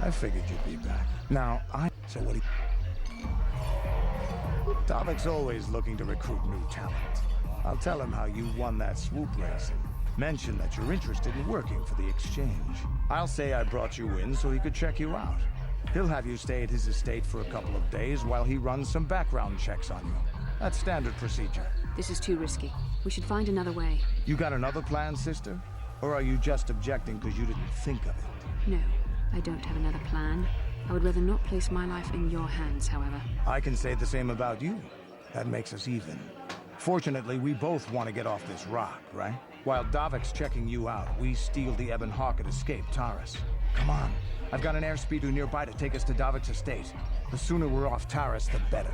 I figured you'd be back. Now, So what do you... Davik's always looking to recruit new talent. I'll tell him how you won that swoop race and mention that you're interested in working for the Exchange. I'll say I brought you in so he could check you out. He'll have you stay at his estate for a couple of days while he runs some background checks on you. That's standard procedure. This is too risky. We should find another way. You got another plan, sister? Or are you just objecting because you didn't think of it? No, I don't have another plan. I would rather not place my life in your hands, however. I can say the same about you. That makes us even. Fortunately, we both want to get off this rock, right? While Davik's checking you out, we steal the Ebon Hawk and escape Taris. Come on. I've got an airspeeder nearby to take us to Davik's estate. The sooner we're off Taris, the better.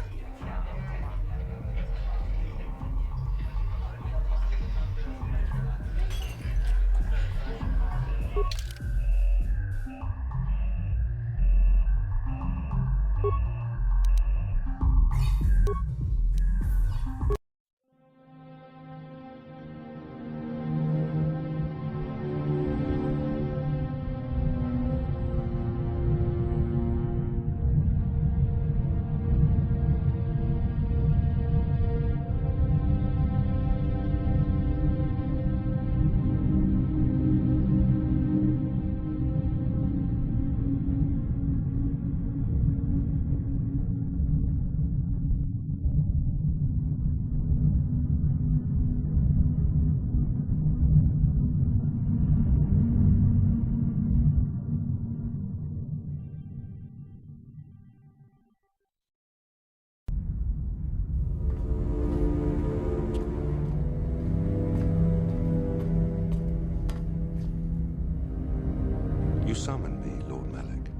You summoned me, Lord Malak.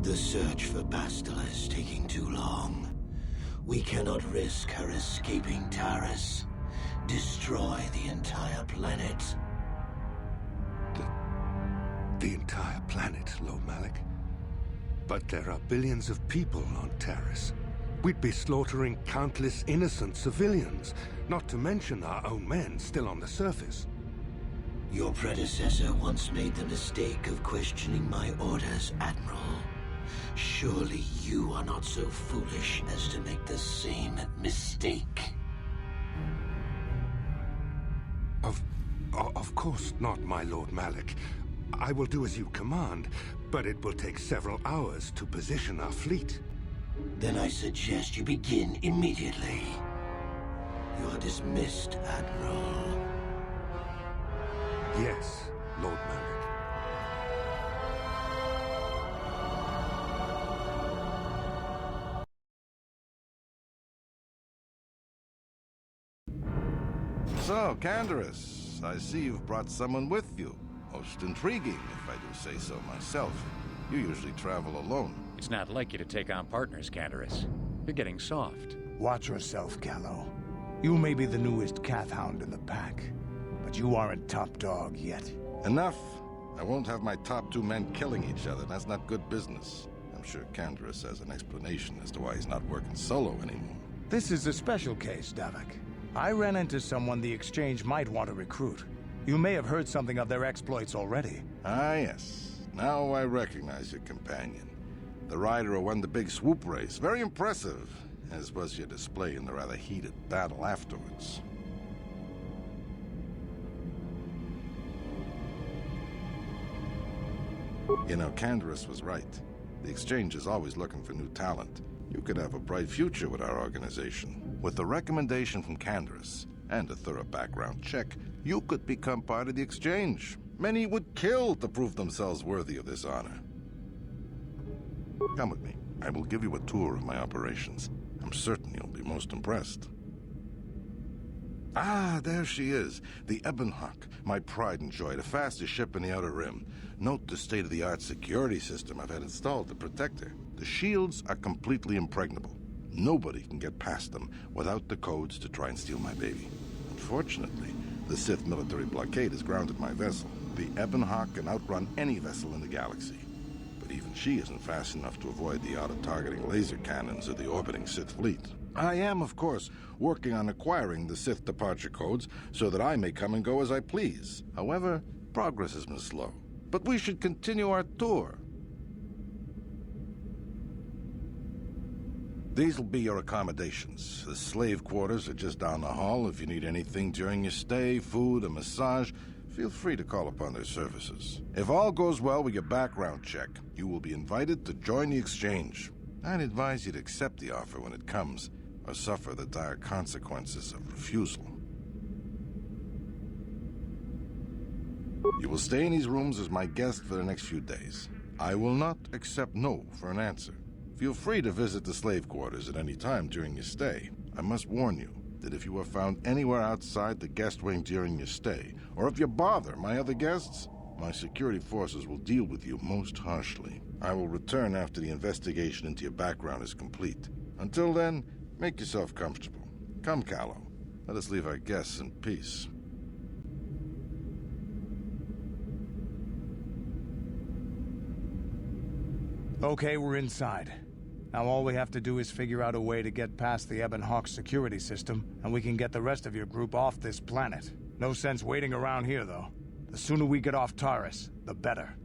The search for Bastila is taking too long. We cannot risk her escaping Taris. Destroy the entire planet. The entire planet, Lord Malak. But there are billions of people on Taris. We'd be slaughtering countless innocent civilians, not to mention our own men still on the surface. Your predecessor once made the mistake of questioning my orders, Admiral. Surely you are not so foolish as to make the same mistake. Of course not, my Lord Malak. I will do as you command, but it will take several hours to position our fleet. Then I suggest you begin immediately. You are dismissed, Admiral. Yes, Lord Malak. So, Canderous, I see you've brought someone with you. Most intriguing, if I do say so myself. You usually travel alone. It's not like you to take on partners, Canderous. You're getting soft. Watch yourself, Callow. You may be the newest Cath Hound in the pack, but you aren't top dog yet. Enough. I won't have my top two men killing each other. That's not good business. I'm sure Canderous has an explanation as to why he's not working solo anymore. This is a special case, Davik. I ran into someone the Exchange might want to recruit. You may have heard something of their exploits already. Ah, yes. Now I recognize your companion. The rider who won the big swoop race. Very impressive, as was your display in the rather heated battle afterwards. You know, Canderous was right. The Exchange is always looking for new talent. You could have a bright future with our organization. With the recommendation from Canderous and a thorough background check, you could become part of the Exchange. Many would kill to prove themselves worthy of this honor. Come with me. I will give you a tour of my operations. I'm certain you'll be most impressed. Ah, there she is. The Ebon Hawk, my pride and joy, the fastest ship in the Outer Rim. Note the state-of-the-art security system I've had installed to protect her. The shields are completely impregnable. Nobody can get past them without the codes to try and steal my baby. Unfortunately, the Sith military blockade has grounded my vessel. The Ebon Hawk can outrun any vessel in the galaxy. But even she isn't fast enough to avoid the auto-targeting laser cannons of the orbiting Sith fleet. I am, of course, working on acquiring the Sith departure codes so that I may come and go as I please. However, progress has been slow. But we should continue our tour. These will be your accommodations. The slave quarters are just down the hall. If you need anything during your stay, food, a massage, feel free to call upon their services. If all goes well with your background check, you will be invited to join the exchange. I'd advise you to accept the offer when it comes, or suffer the dire consequences of refusal. You will stay in these rooms as my guest for the next few days. I will not accept no for an answer. Feel free to visit the slave quarters at any time during your stay. I must warn you that if you are found anywhere outside the guest wing during your stay, or if you bother my other guests, my security forces will deal with you most harshly. I will return after the investigation into your background is complete. Until then, make yourself comfortable. Come, Callow. Let us leave our guests in peace. Okay, we're inside. Now all we have to do is figure out a way to get past the Ebon Hawk security system, and we can get the rest of your group off this planet. No sense waiting around here, though. The sooner we get off Taris, the better.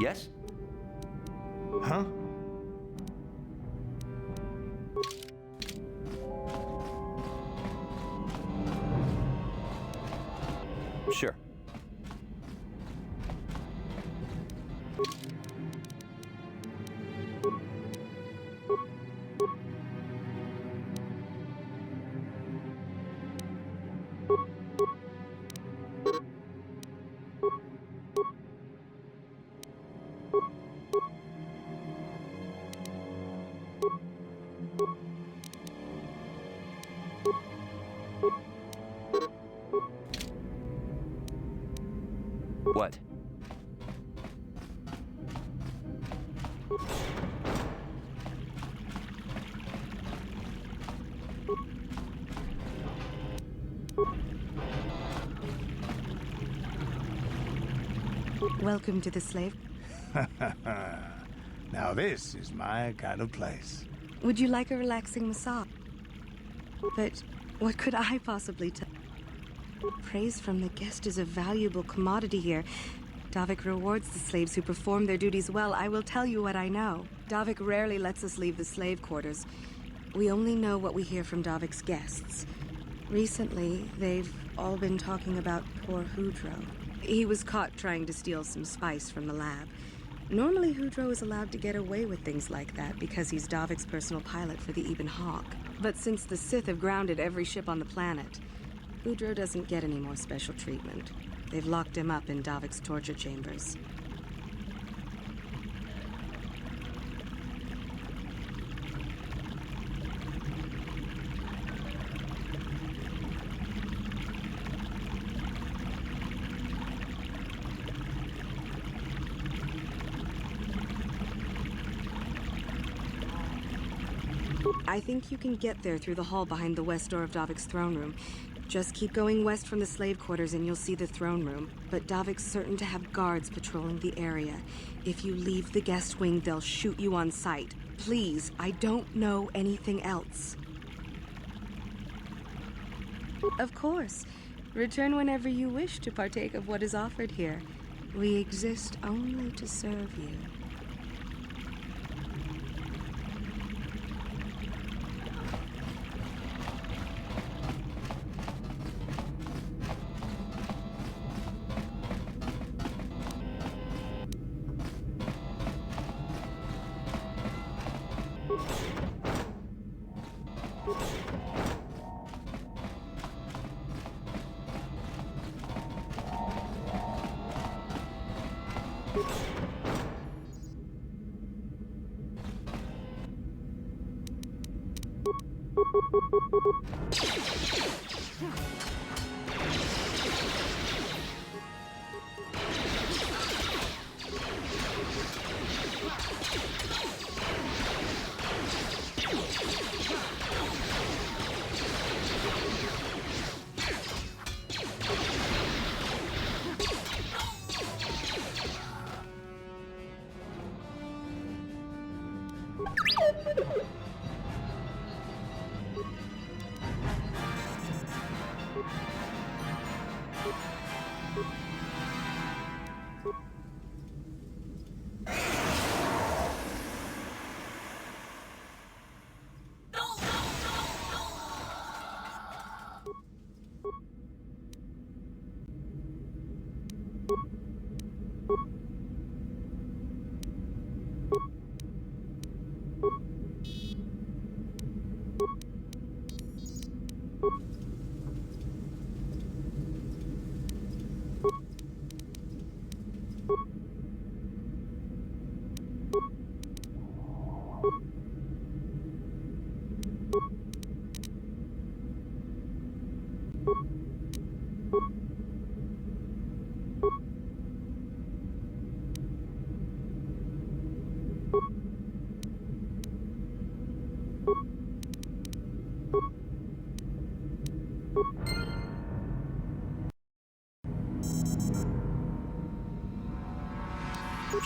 Yes? Huh? Sure. What? Welcome to the slave. Now this is my kind of place. Would you like a relaxing massage? But what could I possibly tell? Praise from the guest is a valuable commodity here. Davik rewards the slaves who perform their duties well. I will tell you what I know. Davik rarely lets us leave the slave quarters. We only know what we hear from Davik's guests. Recently, they've all been talking about poor Hudro. He was caught trying to steal some spice from the lab. Normally, Hudro is allowed to get away with things like that because he's Davik's personal pilot for the Ebon Hawk. But since the Sith have grounded every ship on the planet, Hudro doesn't get any more special treatment. They've locked him up in Davik's torture chambers. I think you can get there through the hall behind the west door of Davik's throne room. Just keep going west from the slave quarters and you'll see the throne room. But Davik's certain to have guards patrolling the area. If you leave the guest wing, they'll shoot you on sight. Please, I don't know anything else. Of course. Return whenever you wish to partake of what is offered here. We exist only to serve you.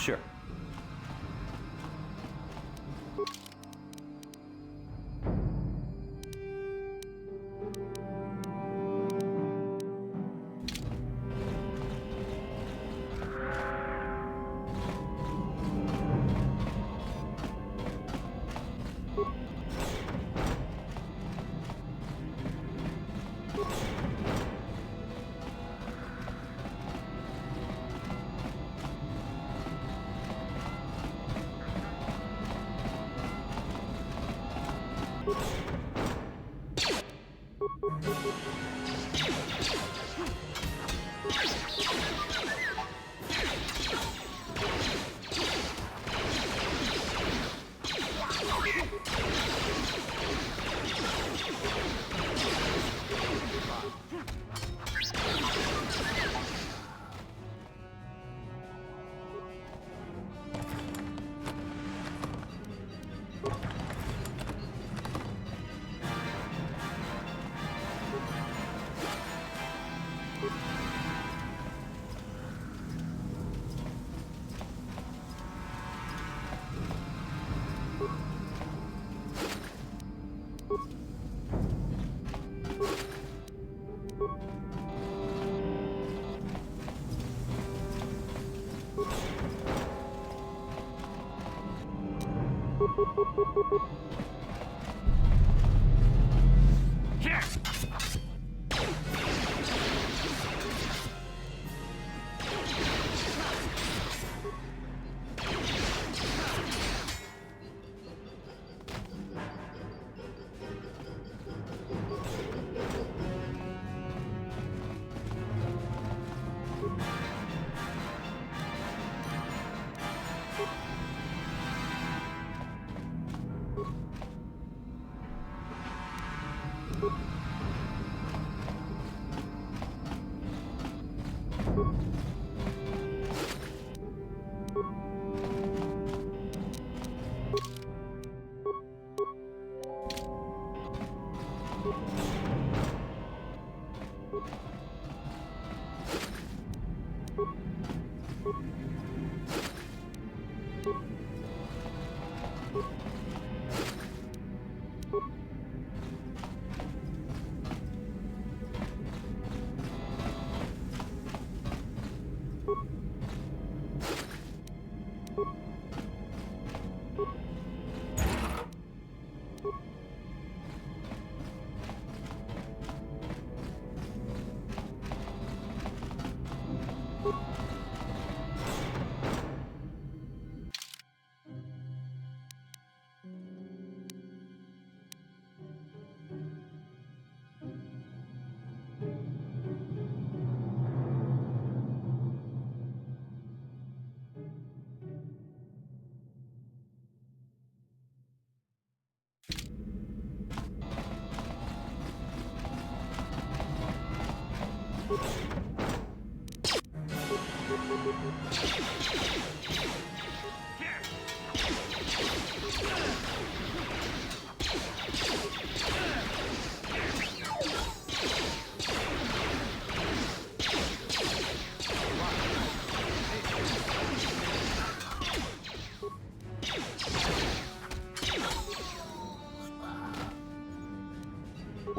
Sure.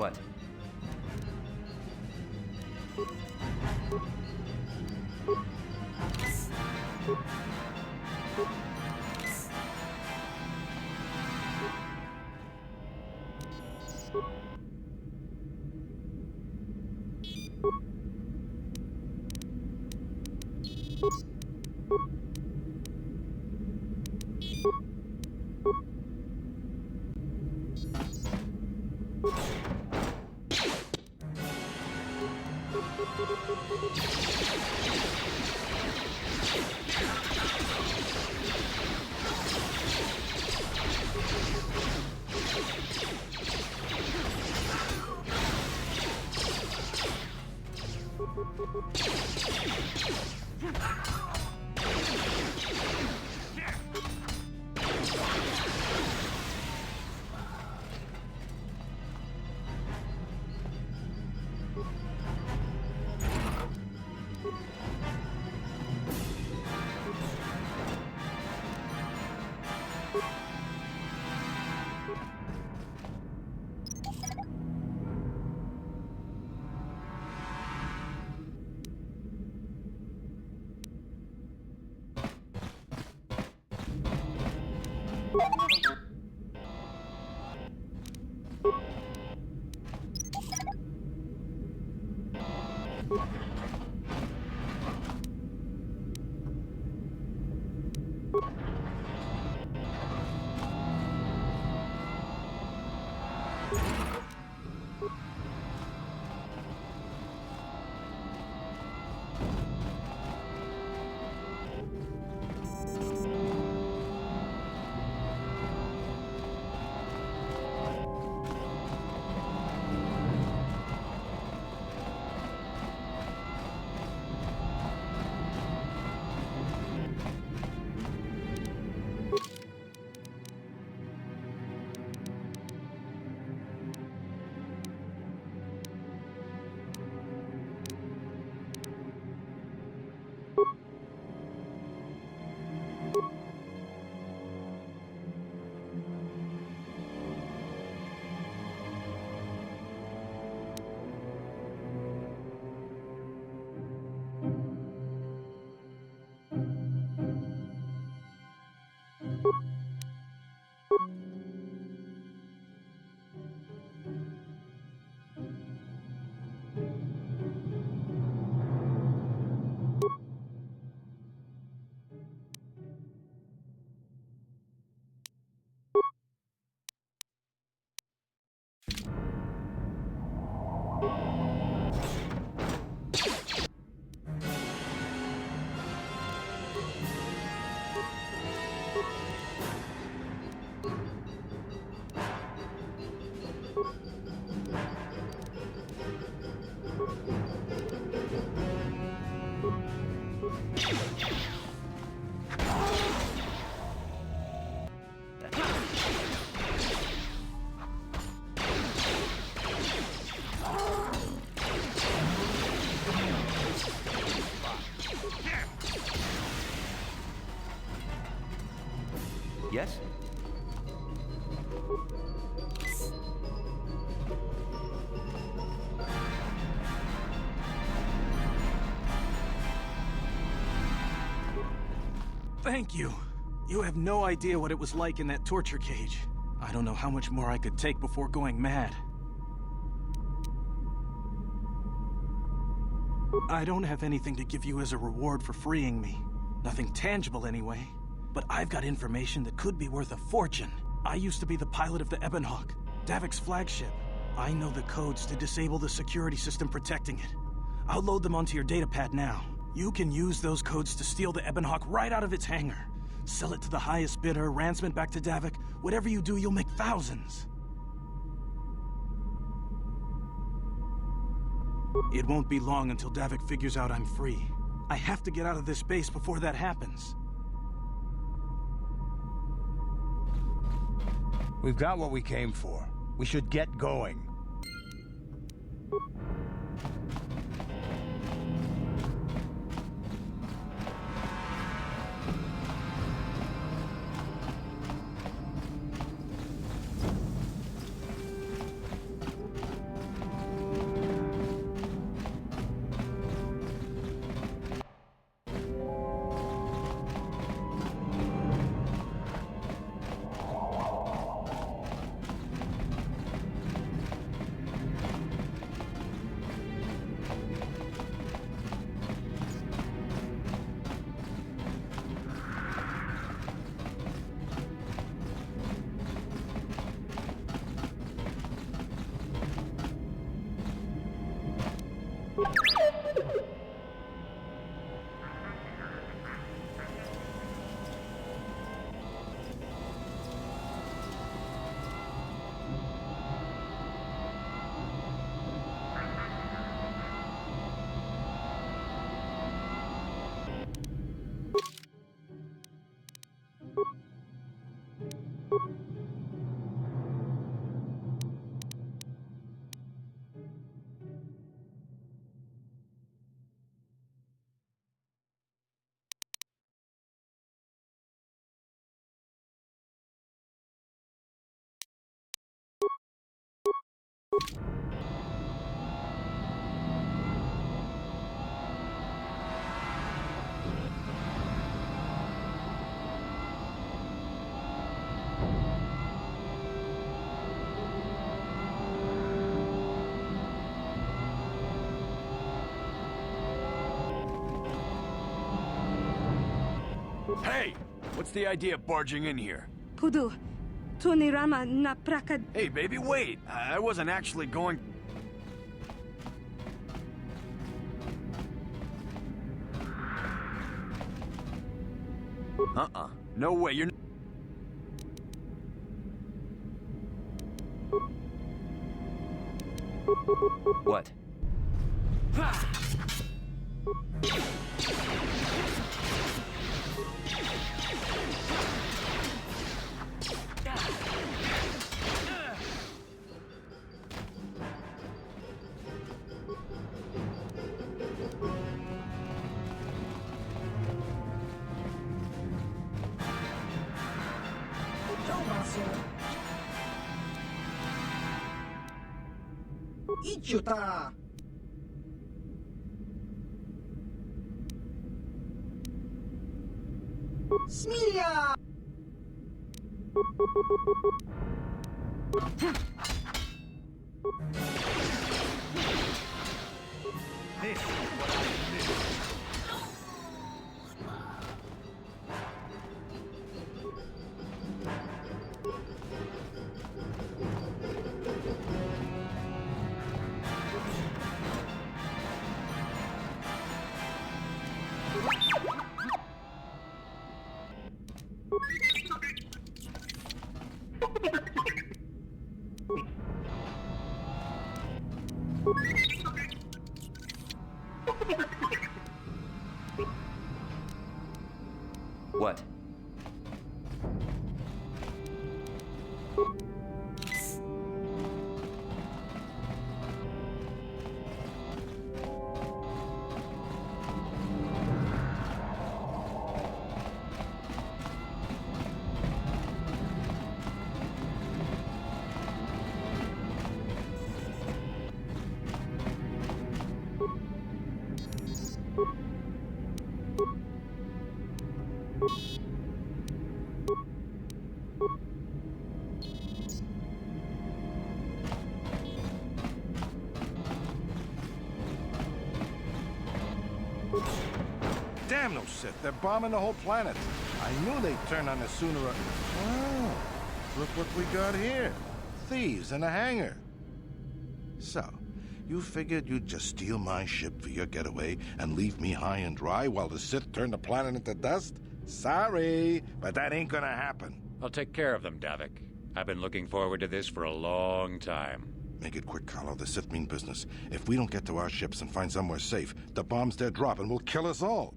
What? Yes? Thank you. You have no idea what it was like in that torture cage. I don't know how much more I could take before going mad. I don't have anything to give you as a reward for freeing me. Nothing tangible anyway. But I've got information that could be worth a fortune. I used to be the pilot of the Ebonhawk, Davik's flagship. I know the codes to disable the security system protecting it. I'll load them onto your datapad now. You can use those codes to steal the Ebonhawk right out of its hangar. Sell it to the highest bidder, ransom it back to Davik. Whatever you do, you'll make thousands. It won't be long until Davik figures out I'm free. I have to get out of this base before that happens. We've got what we came for. We should get going. Hey! What's the idea of barging in here? Pudu, Tunirama na praka... Hey, baby, wait! I wasn't actually going... No way, you're... What? Ichuta! Smilia! This is what I knew. What? Damn those Sith, they're bombing the whole planet. I knew they'd turn on us sooner or... Oh, look what we got here. Thieves in a hangar. So, you figured you'd just steal my ship for your getaway and leave me high and dry while the Sith turn the planet into dust? Sorry, but that ain't gonna happen. I'll take care of them, Davik. I've been looking forward to this for a long time. Make it quick, Carlo. The Sith mean business. If we don't get to our ships and find somewhere safe, the bombs they're dropping will kill us all.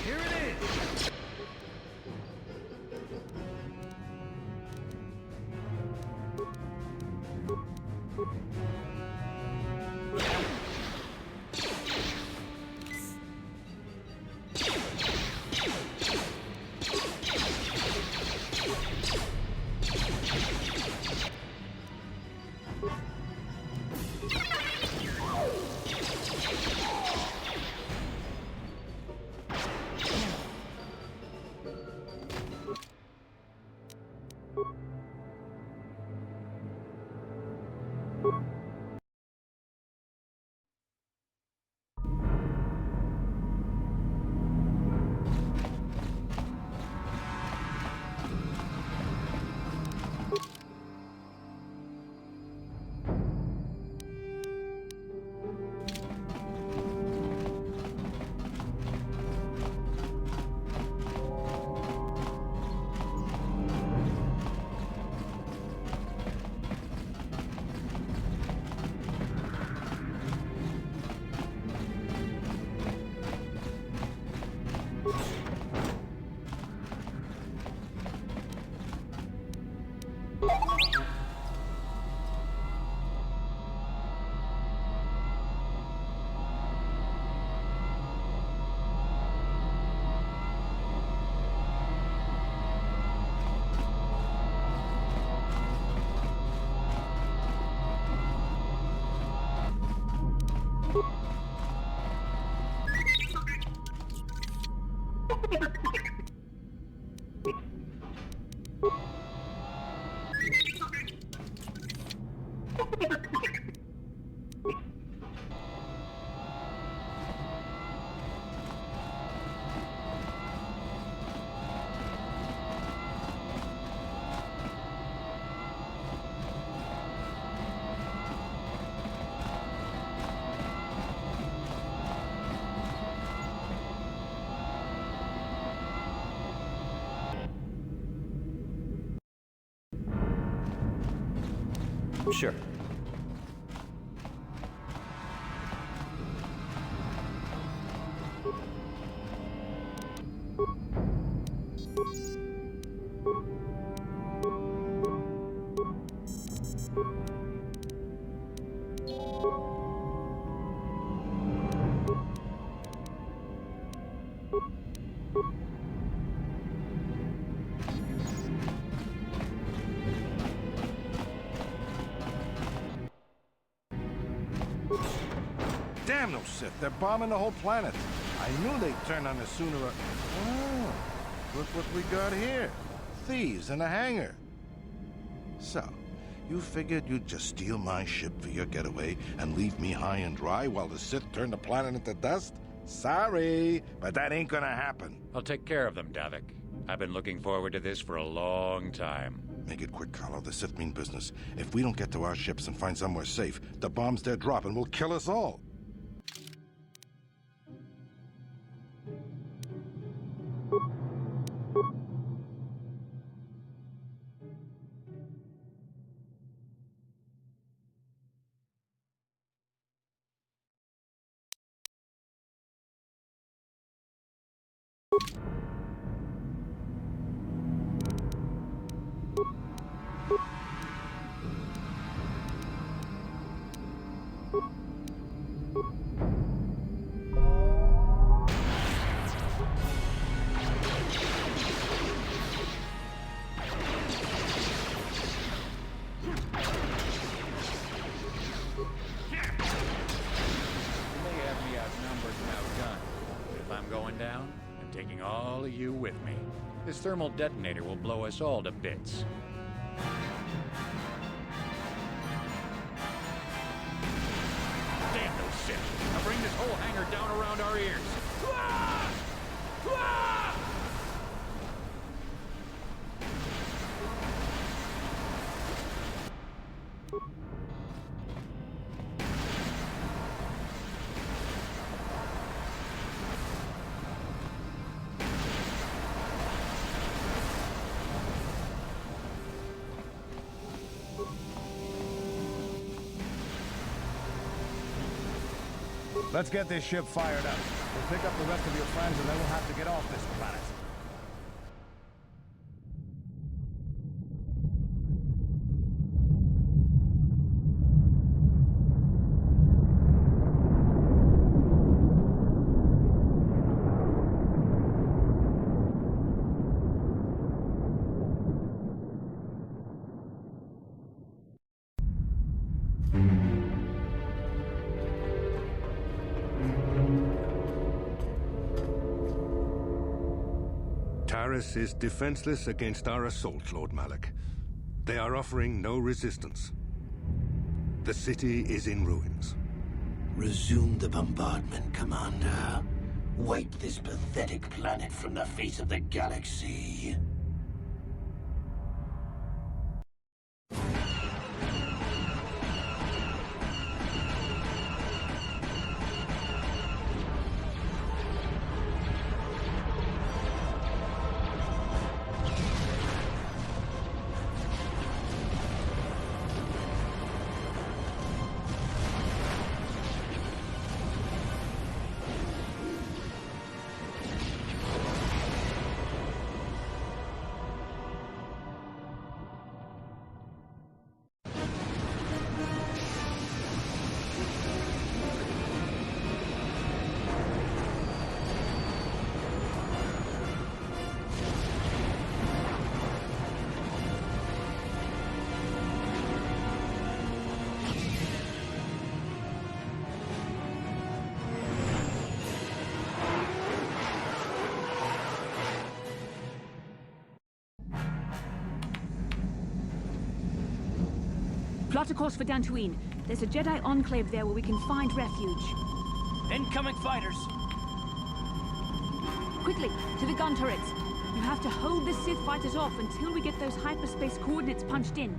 Here it is! Sure. Damn those Sith, they're bombing the whole planet. I knew they'd turn on us sooner or... Oh, look what we got here. Thieves in a hangar. So, you figured you'd just steal my ship for your getaway and leave me high and dry while the Sith turn the planet into dust? Sorry, but that ain't gonna happen. I'll take care of them, Davik. I've been looking forward to this for a long time. Make it quick, Carlo. The Sith mean business. If we don't get to our ships and find somewhere safe, the bombs they're dropping will kill us all. This thermal detonator will blow us all to bits. Damn those Sith! Now bring this whole hangar down around our ears. Let's get this ship fired up. We'll pick up the rest of your friends and then we'll have to get off this planet. Taris is defenseless against our assault, Lord Malak. They are offering no resistance. The city is in ruins. Resume the bombardment, Commander. Wipe this pathetic planet from the face of the galaxy. Plot a course for Dantooine. There's a Jedi enclave there where we can find refuge. Incoming fighters! Quickly, to the gun turrets. You have to hold the Sith fighters off until we get those hyperspace coordinates punched in.